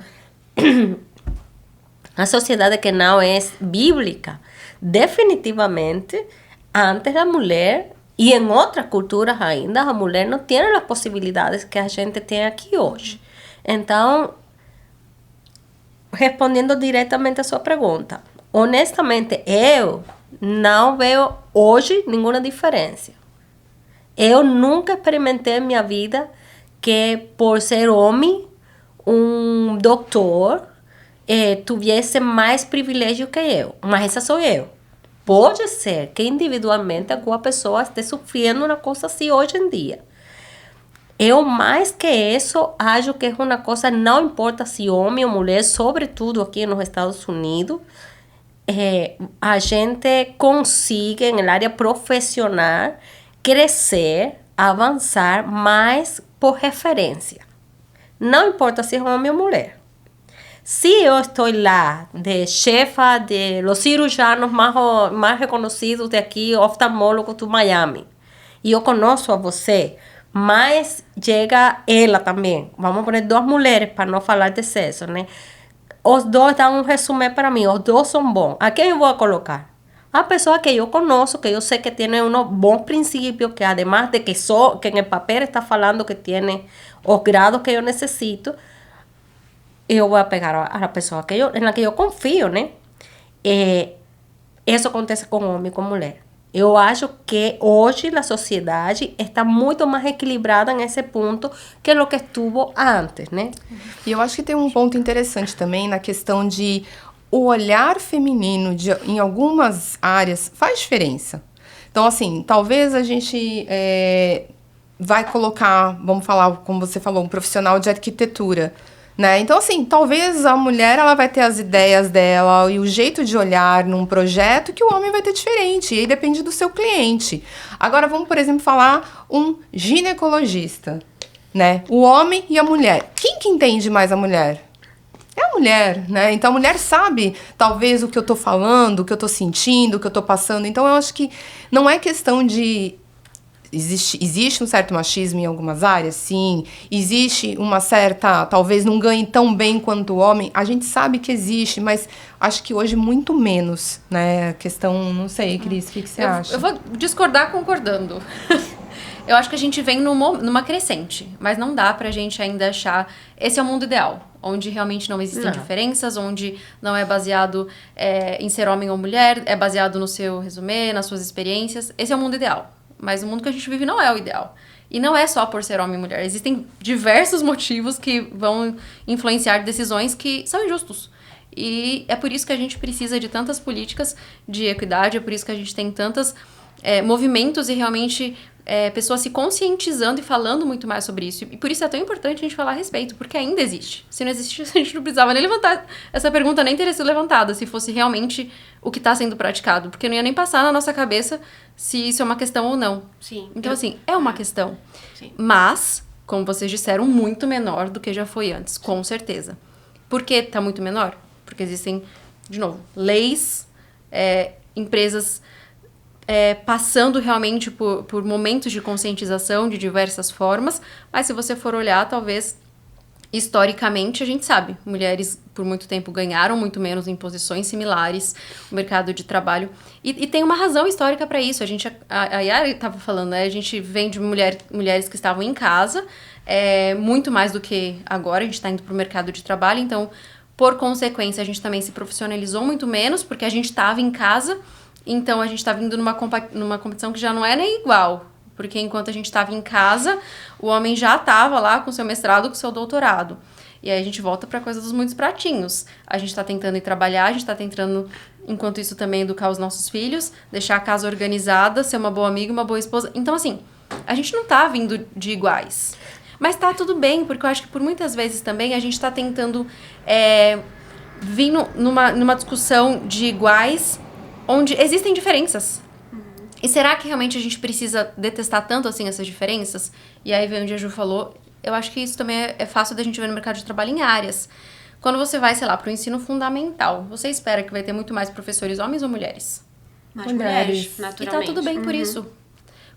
a sociedade que não é bíblica, definitivamente, antes da mulher, e em outras culturas ainda, a mulher não tem as possibilidades que a gente tem aqui hoje. Então, respondendo diretamente a sua pergunta, honestamente, eu não vejo hoje nenhuma diferença. Eu nunca experimentei em minha vida que, por ser homem, um doutor tivesse mais privilégio que eu. Mas essa sou eu. Pode ser que individualmente alguma pessoa esteja sofrendo uma coisa assim hoje em dia. Eu, mais que isso, acho que é uma coisa, não importa se homem ou mulher, sobretudo aqui nos Estados Unidos, a gente consiga, na área profissional, crescer, avançar mais por referência. Não importa se é homem ou mulher. Se eu estou lá de chefa de los cirujanos mais reconhecidos de aqui, oftalmólogos do Miami, e eu conheço a você, mas chega ela também. Vamos pôr 2 mulheres para não falar de sexo, né? Os 2 dão um resumo para mim, os 2 são bons. A quem eu vou colocar? A pessoa que eu conheço, que eu sei que tem uns bons princípios, que además de que no papel está falando que tem os grados que eu necessito, eu vou pegar a pessoa na que eu confio, né? Isso acontece com homem e com mulher. Eu acho que hoje a sociedade está muito mais equilibrada nesse ponto que o que estuvo antes, né? E eu acho que tem um ponto interessante também na questão de o olhar feminino em algumas áreas faz diferença. Então, assim, talvez a gente vai colocar, vamos falar, como você falou, um profissional de arquitetura, né? Então, assim, talvez a mulher ela vai ter as ideias dela e o jeito de olhar num projeto que o homem vai ter diferente. E aí depende do seu cliente. Agora, vamos, por exemplo, falar um ginecologista, né? O homem e a mulher. Quem que entende mais a mulher? É a mulher, né? Então, a mulher sabe, talvez, o que eu tô falando, o que eu tô sentindo, o que eu tô passando. Então, eu acho que não é questão de existe um certo machismo em algumas áreas? Sim. Existe uma certa... Talvez não ganhe tão bem quanto o homem. A gente sabe que existe, mas acho que hoje muito menos, né? A questão... Não sei, Cris, o que você acha? Eu vou discordar concordando. Eu acho que a gente vem numa crescente, mas não dá pra gente ainda achar... Esse é o mundo ideal, onde realmente não existem diferenças, onde não é baseado em ser homem ou mulher, é baseado no seu resumê, nas suas experiências. Esse é o mundo ideal, mas o mundo que a gente vive não é o ideal. E não é só por ser homem e mulher, existem diversos motivos que vão influenciar decisões que são injustos. E é por isso que a gente precisa de tantas políticas de equidade, é por isso que a gente tem tantos movimentos e realmente... pessoas se conscientizando e falando muito mais sobre isso. E por isso é tão importante a gente falar a respeito, porque ainda existe. Se não existisse, a gente não precisava nem levantar. Essa pergunta nem teria sido levantada se fosse realmente o que está sendo praticado. Porque não ia nem passar na nossa cabeça se isso é uma questão ou não. Sim. Então, assim, é uma questão. Sim. Mas, como vocês disseram, muito menor do que já foi antes, com certeza. Por que está muito menor? Porque existem, de novo, leis, empresas... passando realmente por momentos de conscientização de diversas formas, mas se você for olhar, talvez, historicamente, a gente sabe, mulheres por muito tempo ganharam muito menos em posições similares no mercado de trabalho, e tem uma razão histórica para isso. A Yara estava falando, né, a gente vem de mulheres que estavam em casa, muito mais do que agora, a gente está indo para o mercado de trabalho, então, por consequência, a gente também se profissionalizou muito menos, porque a gente estava em casa. Então, a gente está vindo numa competição que já não é nem igual. Porque enquanto a gente estava em casa, o homem já estava lá com seu mestrado, com seu doutorado. E aí a gente volta para a coisa dos muitos pratinhos. A gente está tentando ir trabalhar, a gente está tentando, enquanto isso, também educar os nossos filhos, deixar a casa organizada, ser uma boa amiga, uma boa esposa. Então, assim, a gente não tá vindo de iguais. Mas tá tudo bem, porque eu acho que por muitas vezes também a gente está tentando vir numa discussão de iguais, onde existem diferenças. E será que realmente a gente precisa detestar tanto assim essas diferenças? E aí vem onde a Ju falou, eu acho que isso também é fácil da gente ver no mercado de trabalho em áreas. Quando você vai, sei lá, para o ensino fundamental, você espera que vai ter muito mais professores homens ou mulheres? Mais mulheres, naturalmente. E tá tudo bem por isso.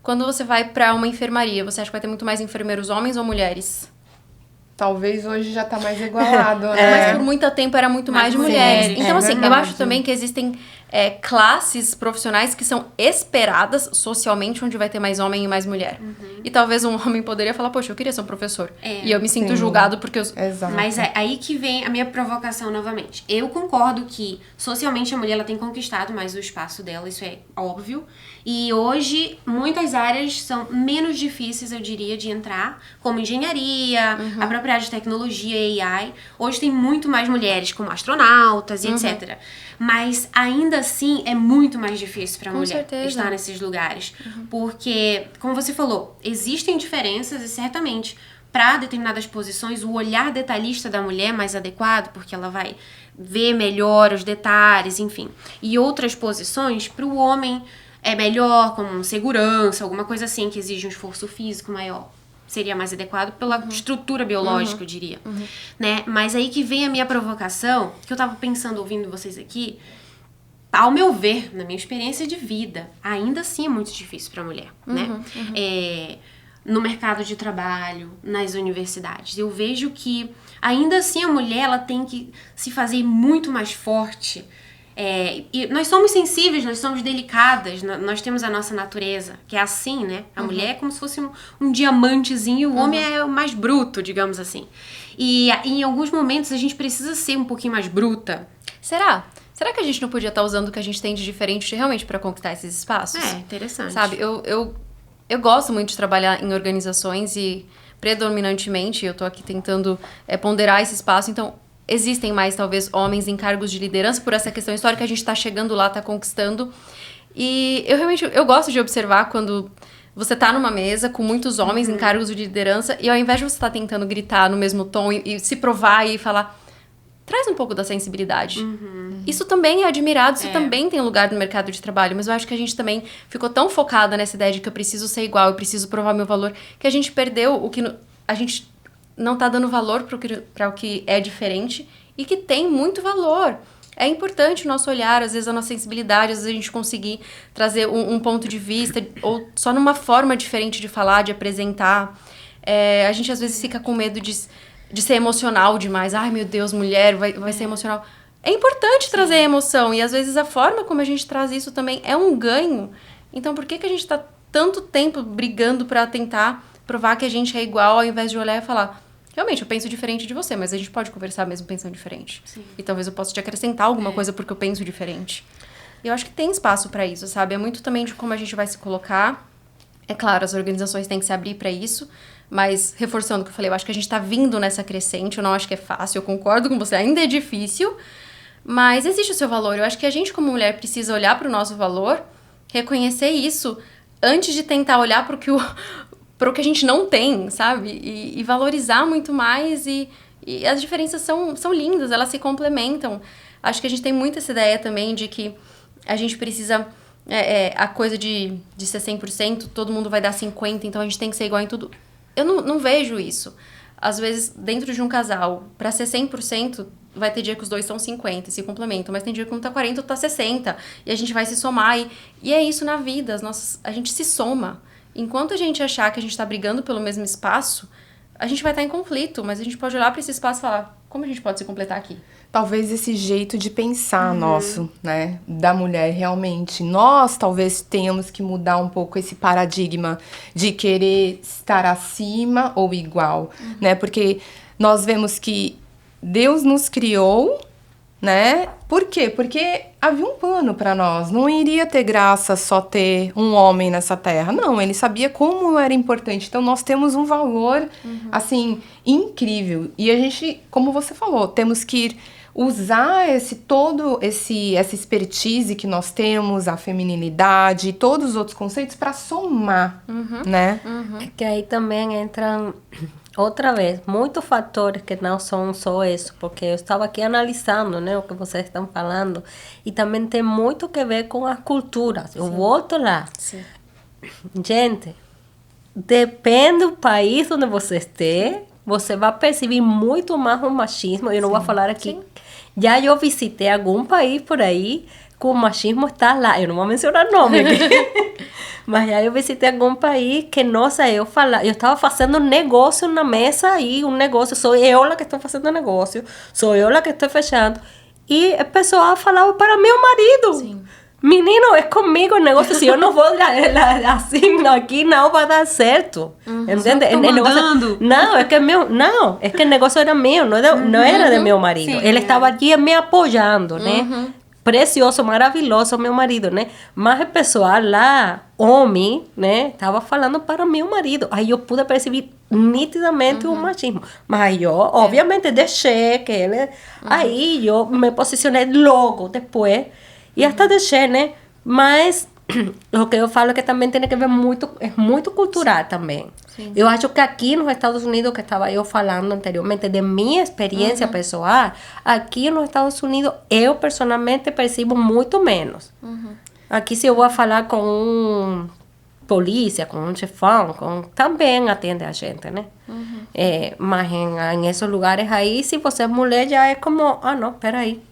Quando você vai para uma enfermaria, você acha que vai ter muito mais enfermeiros homens ou mulheres? Talvez hoje já tá mais igualado, né? Mas por muito tempo era muito mais de mulheres. Então, assim, eu acho também que existem classes profissionais que são esperadas socialmente, onde vai ter mais homem e mais mulher. E talvez um homem poderia falar, poxa, eu queria ser um professor. E eu me sinto julgado porque eu... Exato. Mas é aí que vem a minha provocação novamente. Eu concordo que socialmente a mulher ela tem conquistado mais o espaço dela, isso é óbvio. E hoje muitas áreas são menos difíceis, eu diria, de entrar, como engenharia, a própria área de tecnologia, AI. Hoje tem muito mais mulheres como astronautas e etc. Mas ainda assim é muito mais difícil para a mulher certeza. estar nesses lugares. Porque, como você falou, existem diferenças e certamente para determinadas posições o olhar detalhista da mulher é mais adequado, porque ela vai ver melhor os detalhes, enfim. E outras posições para o homem é melhor, como segurança, alguma coisa assim que exige um esforço físico maior. Seria mais adequado pela estrutura biológica, eu diria. Né? Mas aí que vem a minha provocação, que eu tava pensando, ouvindo vocês aqui, ao meu ver, na minha experiência de vida, ainda assim é muito difícil pra mulher, né? No mercado de trabalho, nas universidades. Eu vejo que, ainda assim, a mulher ela tem que se fazer muito mais forte. E nós somos sensíveis, nós somos delicadas, nós temos a nossa natureza, que é assim, né? A mulher é como se fosse um diamantezinho, o homem é o mais bruto, digamos assim. E em alguns momentos a gente precisa ser um pouquinho mais bruta. Será? Será que a gente não podia estar usando o que a gente tem de diferente realmente para conquistar esses espaços? Interessante. Sabe, eu gosto muito de trabalhar em organizações e, predominantemente, eu tô aqui tentando ponderar esse espaço, então... Existem mais, talvez, homens em cargos de liderança por essa questão histórica, a gente tá chegando lá, tá conquistando. E eu gosto de observar quando você tá numa mesa com muitos homens em cargos de liderança e ao invés de você estar tentando gritar no mesmo tom e se provar e falar, traz um pouco da sensibilidade. Isso também é admirado, isso também tem lugar no mercado de trabalho, mas eu acho que a gente também ficou tão focada nessa ideia de que eu preciso ser igual, eu preciso provar meu valor, que a gente perdeu o que... A gente não tá dando valor para o que é diferente e que tem muito valor. é importante o nosso olhar, às vezes a nossa sensibilidade, às vezes a gente conseguir trazer um ponto de vista, ou só numa forma diferente de falar, de apresentar. A gente às vezes fica com medo de ser emocional demais. Ai, meu Deus, mulher, vai ser emocional. É importante trazer emoção, e às vezes a forma como a gente traz isso também é um ganho. Então, por que a gente tá tanto tempo brigando pra tentar provar que a gente é igual, ao invés de olhar e falar... Realmente, eu penso diferente de você, mas a gente pode conversar mesmo pensando diferente. Sim. E talvez eu possa te acrescentar alguma coisa porque eu penso diferente. E eu acho que tem espaço pra isso, sabe? É muito também de como a gente vai se colocar. É claro, as organizações têm que se abrir pra isso, mas reforçando o que eu falei, eu acho que a gente tá vindo nessa crescente, eu não acho que é fácil, eu concordo com você, ainda é difícil, mas existe o seu valor. Eu acho que a gente, como mulher, precisa olhar pro nosso valor, reconhecer isso, antes de tentar olhar pro que a gente não tem, sabe? E valorizar muito mais. E as diferenças são lindas, elas se complementam. Acho que a gente tem muito essa ideia também de que a gente precisa... a coisa de ser 100%, todo mundo vai dar 50%, então a gente tem que ser igual em tudo. Eu não vejo isso. Às vezes, dentro de um casal, pra ser 100%, vai ter dia que os dois estão 50% e se complementam, mas tem dia que um tá 40%, outro tá 60%, e a gente vai se somar. E é isso na vida, a gente se soma. Enquanto a gente achar que a gente tá brigando pelo mesmo espaço, a gente vai estar em conflito, mas a gente pode olhar para esse espaço e falar, como a gente pode se completar aqui? Talvez esse jeito de pensar nosso, né, da mulher realmente. Nós talvez tenhamos que mudar um pouco esse paradigma de querer estar acima ou igual, né? Porque nós vemos que Deus nos criou, né? Por quê? Porque havia um plano para nós. Não iria ter graça só ter um homem nessa terra. Não, ele sabia como era importante. Então, nós temos um valor, assim, incrível. E a gente, como você falou, temos que usar essa expertise que nós temos, a feminilidade, todos os outros conceitos para somar, né? É que aí também entram, outra vez, muitos fatores que não são só isso, porque eu estava aqui analisando, né, o que vocês estão falando, e também tem muito que ver com as culturas. Eu volto lá. Sim. Gente, depende do país onde você esteja, você vai perceber muito mais o machismo. Eu não vou falar aqui. Sim. Já eu visitei algum país por aí que o machismo está lá. Eu não vou mencionar nome. Mas já eu visitei algum país que, nossa, eu estava fazendo negócio na mesa e um negócio, sou eu a que estou fazendo negócio, sou eu a que estou fechando. E a pessoa falava para meu marido. Sim. Menino, é comigo o negócio. Se eu não vou assim, aqui não vai dar certo. Entende? Tô mandando. Não, é que o negócio era meu, não era de meu marido. Sim, Ele estava aqui me apoiando, né? Precioso, maravilhoso, meu marido, né? Mas o pessoal lá, homem, né? Estava falando para meu marido. Aí eu pude perceber nitidamente o machismo. Mas eu, obviamente, deixei que ele... Aí eu me posicionei logo depois. E até deixei, né? Mas o que eu falo é que também tem que ver muito... É muito cultural também. Sim. Eu acho que aqui nos Estados Unidos, que estava eu falando anteriormente, de minha experiência pessoal, aqui nos Estados Unidos, eu personalmente percebo muito menos. Aqui, se eu vou falar com um polícia, com um chefão, também atende a gente, né? Mas em esses lugares aí, se você é mulher, já é como, não, peraí.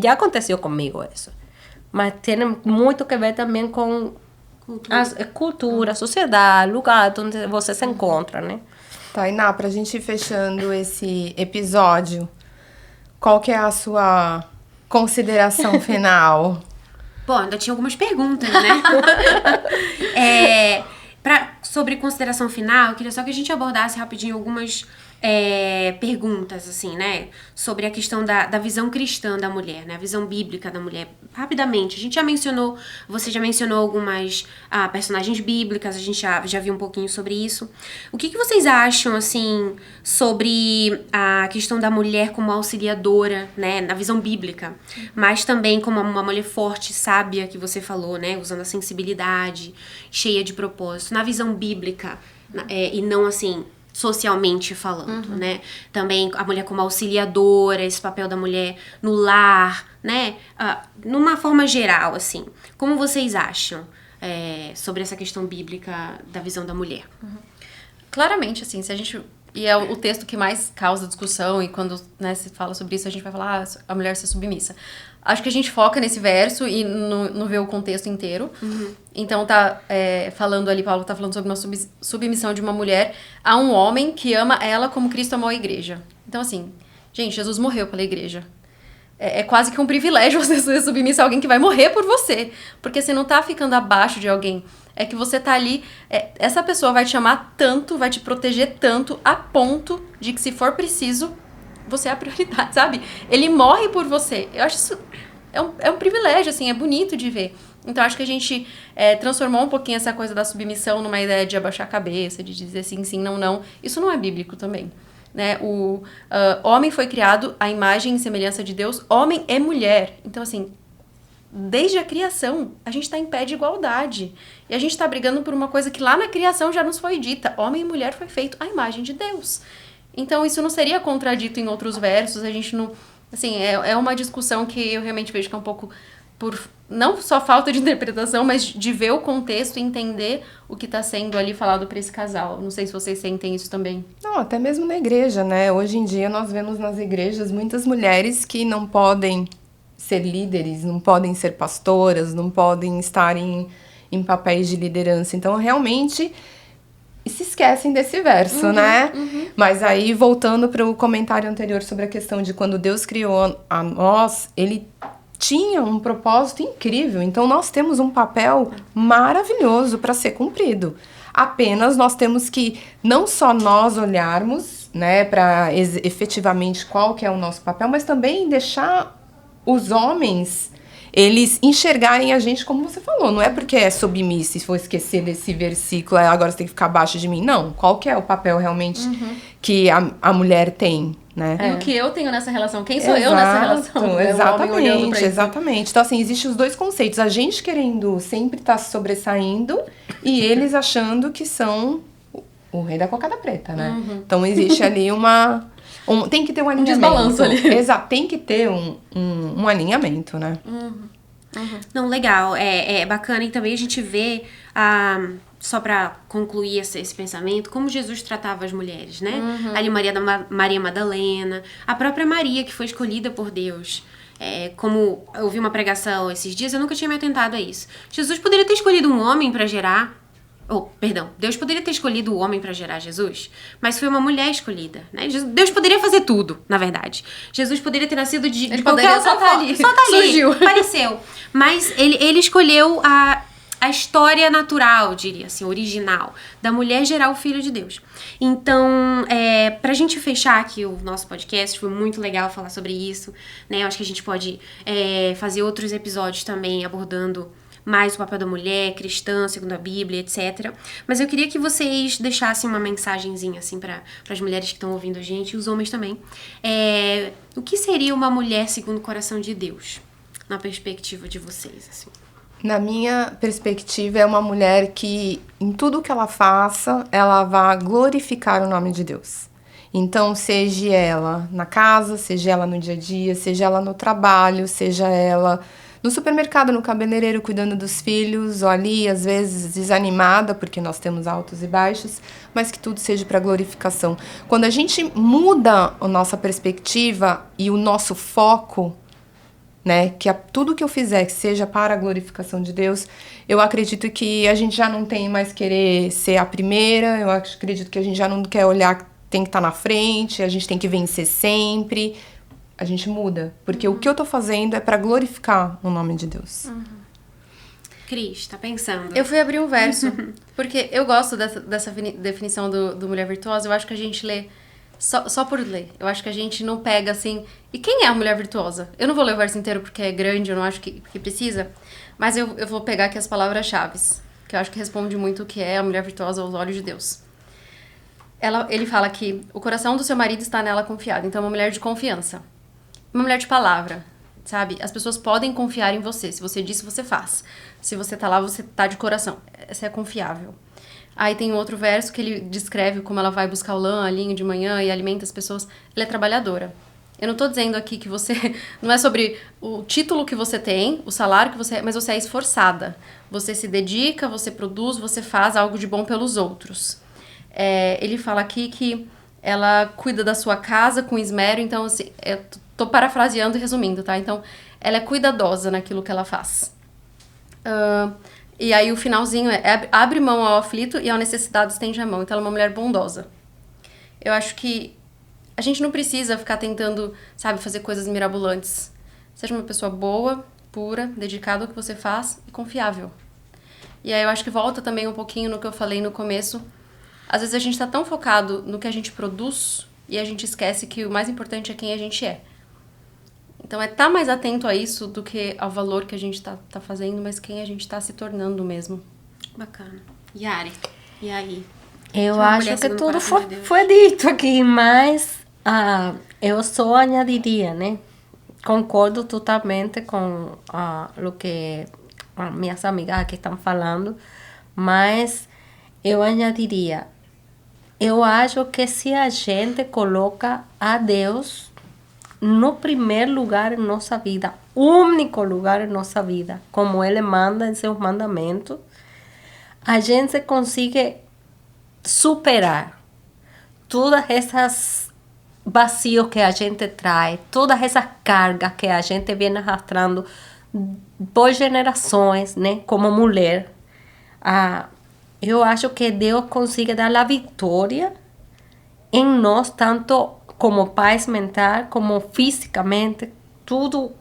Já aconteceu comigo isso. Mas tem muito que ver também com cultura, sociedade, lugar onde você se encontra, né? Tainá, pra gente ir fechando esse episódio, qual que é a sua consideração final? Bom, ainda tinha algumas perguntas, né? Sobre consideração final, eu queria só que a gente abordasse rapidinho algumas perguntas, assim, né? Sobre a questão da visão cristã da mulher, né? A visão bíblica da mulher. Rapidamente, a gente já mencionou, você já mencionou algumas personagens bíblicas, a gente já viu um pouquinho sobre isso. O que vocês acham, assim, sobre a questão da mulher como auxiliadora, né? Na visão bíblica, mas também como uma mulher forte, sábia, que você falou, né? Usando a sensibilidade, cheia de propósito. Na visão bíblica, e não, assim... socialmente falando, né? Também a mulher como auxiliadora, esse papel da mulher no lar, né? Numa forma geral, assim. Como vocês acham sobre essa questão bíblica da visão da mulher? Claramente, assim, se a gente E é o texto que mais causa discussão, e quando, né, se fala sobre isso, a gente vai falar, a mulher ser submissa. Acho que a gente foca nesse verso e não vê o contexto inteiro. Então, falando ali, Paulo tá falando sobre uma submissão de uma mulher a um homem que ama ela como Cristo amou a igreja. Então, assim, gente, Jesus morreu pela igreja. É quase que um privilégio você ser submissa a alguém que vai morrer por você. Porque você não tá ficando abaixo de alguém. É que você tá ali... essa pessoa vai te amar tanto, vai te proteger tanto, a ponto de que, se for preciso, você é a prioridade, sabe? Ele morre por você. Eu acho isso... É um privilégio, assim, é bonito de ver. Então, acho que a gente transformou um pouquinho essa coisa da submissão numa ideia de abaixar a cabeça, de dizer sim, sim, não, não. Isso não é bíblico também. Né? O homem foi criado à imagem e semelhança de Deus, homem e mulher. Então, assim, desde a criação, a gente está em pé de igualdade. E a gente está brigando por uma coisa que lá na criação já nos foi dita. Homem e mulher foi feito à imagem de Deus. Então, isso não seria contradito em outros versos. A gente não... Assim, é uma discussão que eu realmente vejo que é um pouco por... Não só falta de interpretação, mas de ver o contexto e entender o que está sendo ali falado para esse casal. Não sei se vocês sentem isso também. Não, até mesmo na igreja, né? Hoje em dia nós vemos nas igrejas muitas mulheres que não podem ser líderes, não podem ser pastoras, não podem estar em papéis de liderança. Então, realmente, se esquecem desse verso, né? Mas aí, voltando para o comentário anterior sobre a questão de quando Deus criou a nós, Ele tinha um propósito incrível. Então, nós temos um papel maravilhoso para ser cumprido. Apenas nós temos que, não só nós olharmos, né, para efetivamente qual que é o nosso papel, mas também deixar os homens, eles enxergarem a gente como você falou. Não é porque é submissa, se for esquecer desse versículo, agora você tem que ficar abaixo de mim. Não, qual que é o papel realmente que a mulher tem, né? E o que eu tenho nessa relação? Quem sou eu nessa relação? Exatamente. Então, assim, existem os dois conceitos. A gente querendo sempre estar sobressaindo e eles achando que são o rei da cocada preta, né? Então, existe ali tem que ter um alinhamento. Desbalanço ali. Exato, tem que ter um alinhamento, né? Não, legal. É bacana. E também a gente vê, só para concluir esse pensamento, como Jesus tratava as mulheres, né? Ali Maria Madalena, a própria Maria, que foi escolhida por Deus. Como eu ouvi uma pregação esses dias, eu nunca tinha me atentado a isso. Jesus poderia ter escolhido um homem para gerar... Deus poderia ter escolhido o homem para gerar Jesus, mas foi uma mulher escolhida, né? Deus poderia fazer tudo, na verdade. Jesus poderia ter nascido de qualquer outra forma. Só tá ali, surgiu. Apareceu. Mas ele escolheu a história natural, diria assim, original, da mulher gerar o Filho de Deus. Então, pra gente fechar aqui o nosso podcast, foi muito legal falar sobre isso, né? Eu acho que a gente pode fazer outros episódios também abordando mais o papel da mulher, cristã, segundo a Bíblia, etc. Mas eu queria que vocês deixassem uma mensagenzinha, assim, para as mulheres que estão ouvindo a gente, e os homens também. O que seria uma mulher segundo o coração de Deus, na perspectiva de vocês, assim? Na minha perspectiva, é uma mulher que, em tudo que ela faça, ela vai glorificar o nome de Deus. Então, seja ela na casa, seja ela no dia a dia, seja ela no trabalho, seja ela no supermercado, no cabeleireiro, cuidando dos filhos, ou ali, às vezes, desanimada, porque nós temos altos e baixos, mas que tudo seja para glorificação. Quando a gente muda a nossa perspectiva e o nosso foco, né, que tudo que eu fizer que seja para a glorificação de Deus, eu acredito que a gente já não tem mais querer ser a primeira, eu acredito que a gente já não quer olhar, tem que estar na frente, a gente tem que vencer sempre. A gente muda, porque o que eu tô fazendo é para glorificar o nome de Deus. Cris, tá pensando? Eu fui abrir um verso, porque eu gosto dessa definição do mulher virtuosa. Eu acho que a gente lê só por ler. Eu acho que a gente não pega assim... E quem é a mulher virtuosa? Eu não vou ler o verso inteiro porque é grande, eu não acho que precisa. Mas eu vou pegar aqui as palavras-chave, que eu acho que responde muito o que é a mulher virtuosa aos olhos de Deus. Ele fala que o coração do seu marido está nela confiado. Então, é uma mulher de confiança. Uma mulher de palavra, sabe? As pessoas podem confiar em você. Se você disse, você faz. Se você tá lá, você tá de coração. Essa é confiável. Aí tem outro verso que ele descreve como ela vai buscar o lã, a linha de manhã e alimenta as pessoas. Ela é trabalhadora. Eu não tô dizendo aqui que você... Não é sobre o título que você tem, o salário que você... Mas você é esforçada. Você se dedica, você produz, você faz algo de bom pelos outros. Ele fala aqui que ela cuida da sua casa com esmero, então, assim, eu tô parafraseando e resumindo, tá? Então, ela é cuidadosa naquilo que ela faz. E aí o finalzinho abre mão ao aflito e ao necessitado estende a mão. Então ela é uma mulher bondosa. Eu acho que a gente não precisa ficar tentando, sabe, fazer coisas mirabolantes. Seja uma pessoa boa, pura, dedicada ao que você faz e confiável. E aí eu acho que volta também um pouquinho no que eu falei no começo. Às vezes a gente tá tão focado no que a gente produz e a gente esquece que o mais importante é quem a gente é. Então é estar mais atento a isso do que ao valor que a gente tá fazendo, mas quem a gente tá se tornando mesmo. Bacana. Yari, e aí? Eu Uma acho mulher que segundo o tudo coração de Deus. foi dito aqui, mas eu só añadiria, né? Concordo totalmente com o que minhas amigas aqui estão falando, mas eu añadiria, eu acho que se a gente coloca a Deus no primeiro lugar em nossa vida, único lugar em nossa vida, como Ele manda em seus mandamentos, a gente consegue superar todas essas vazios que a gente traz, todas essas cargas que a gente vem arrastando por gerações, né, como mulher. Eu acho que Deus consegue dar a vitória em nós, tanto como paz mental, como fisicamente, tudo.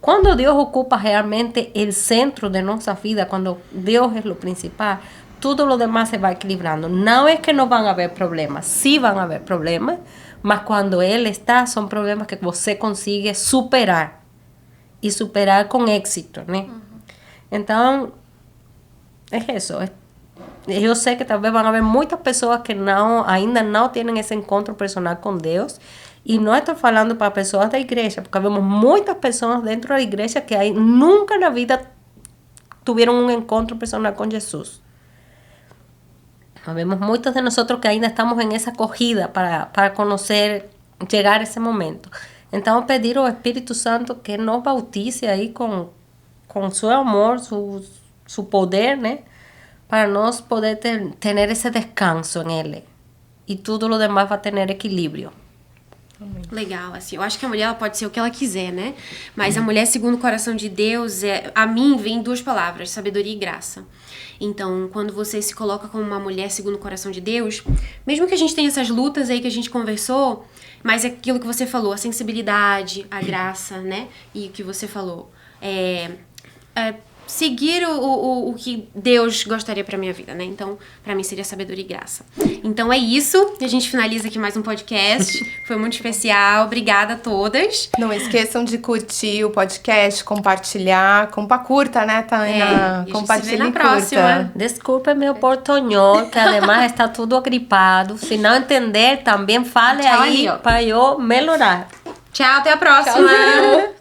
Quando Deus ocupa realmente o centro de nossa vida, quando Deus é o principal, tudo o demais se vai equilibrando. Não é que não vão haver problemas, sim vão haver problemas, mas quando Ele está, são problemas que você consegue superar. E superar com êxito, né? Então, é isso. Eu sei que talvez vão haver muitas pessoas que ainda não têm esse encontro personal com Deus. E não estou falando para pessoas da igreja, porque vemos muitas pessoas dentro da igreja que nunca na vida tiveram um encontro personal com Jesus. Vemos muitos de nós que ainda estamos em essa corrida para conhecer, chegar a esse momento. Então, pedir ao Espírito Santo que nos bautize aí com seu amor, seu poder, né? Para nós poder ter esse descanso nele. E tudo o demais vai ter equilíbrio. Legal, assim, eu acho que a mulher ela pode ser o que ela quiser, né? Mas a mulher segundo o coração de Deus, a mim vem duas palavras, sabedoria e graça. Então, quando você se coloca como uma mulher segundo o coração de Deus, mesmo que a gente tenha essas lutas aí que a gente conversou, mas é aquilo que você falou, a sensibilidade, a graça, né? E o que você falou, seguir o que Deus gostaria pra minha vida, né? Então, pra mim seria sabedoria e graça. Então é isso. A gente finaliza aqui mais um podcast. Foi muito especial. Obrigada a todas. Não esqueçam de curtir o podcast, compartilhar. Curta, né, Tânia? E a gente se vê Compartilhe na e próxima. curta. Desculpe meu portunhol, que además está tudo agripado. Se não entender, também fale Tchau, aí ali, ó. para eu melhorar. Tchau, até a próxima. Tchau.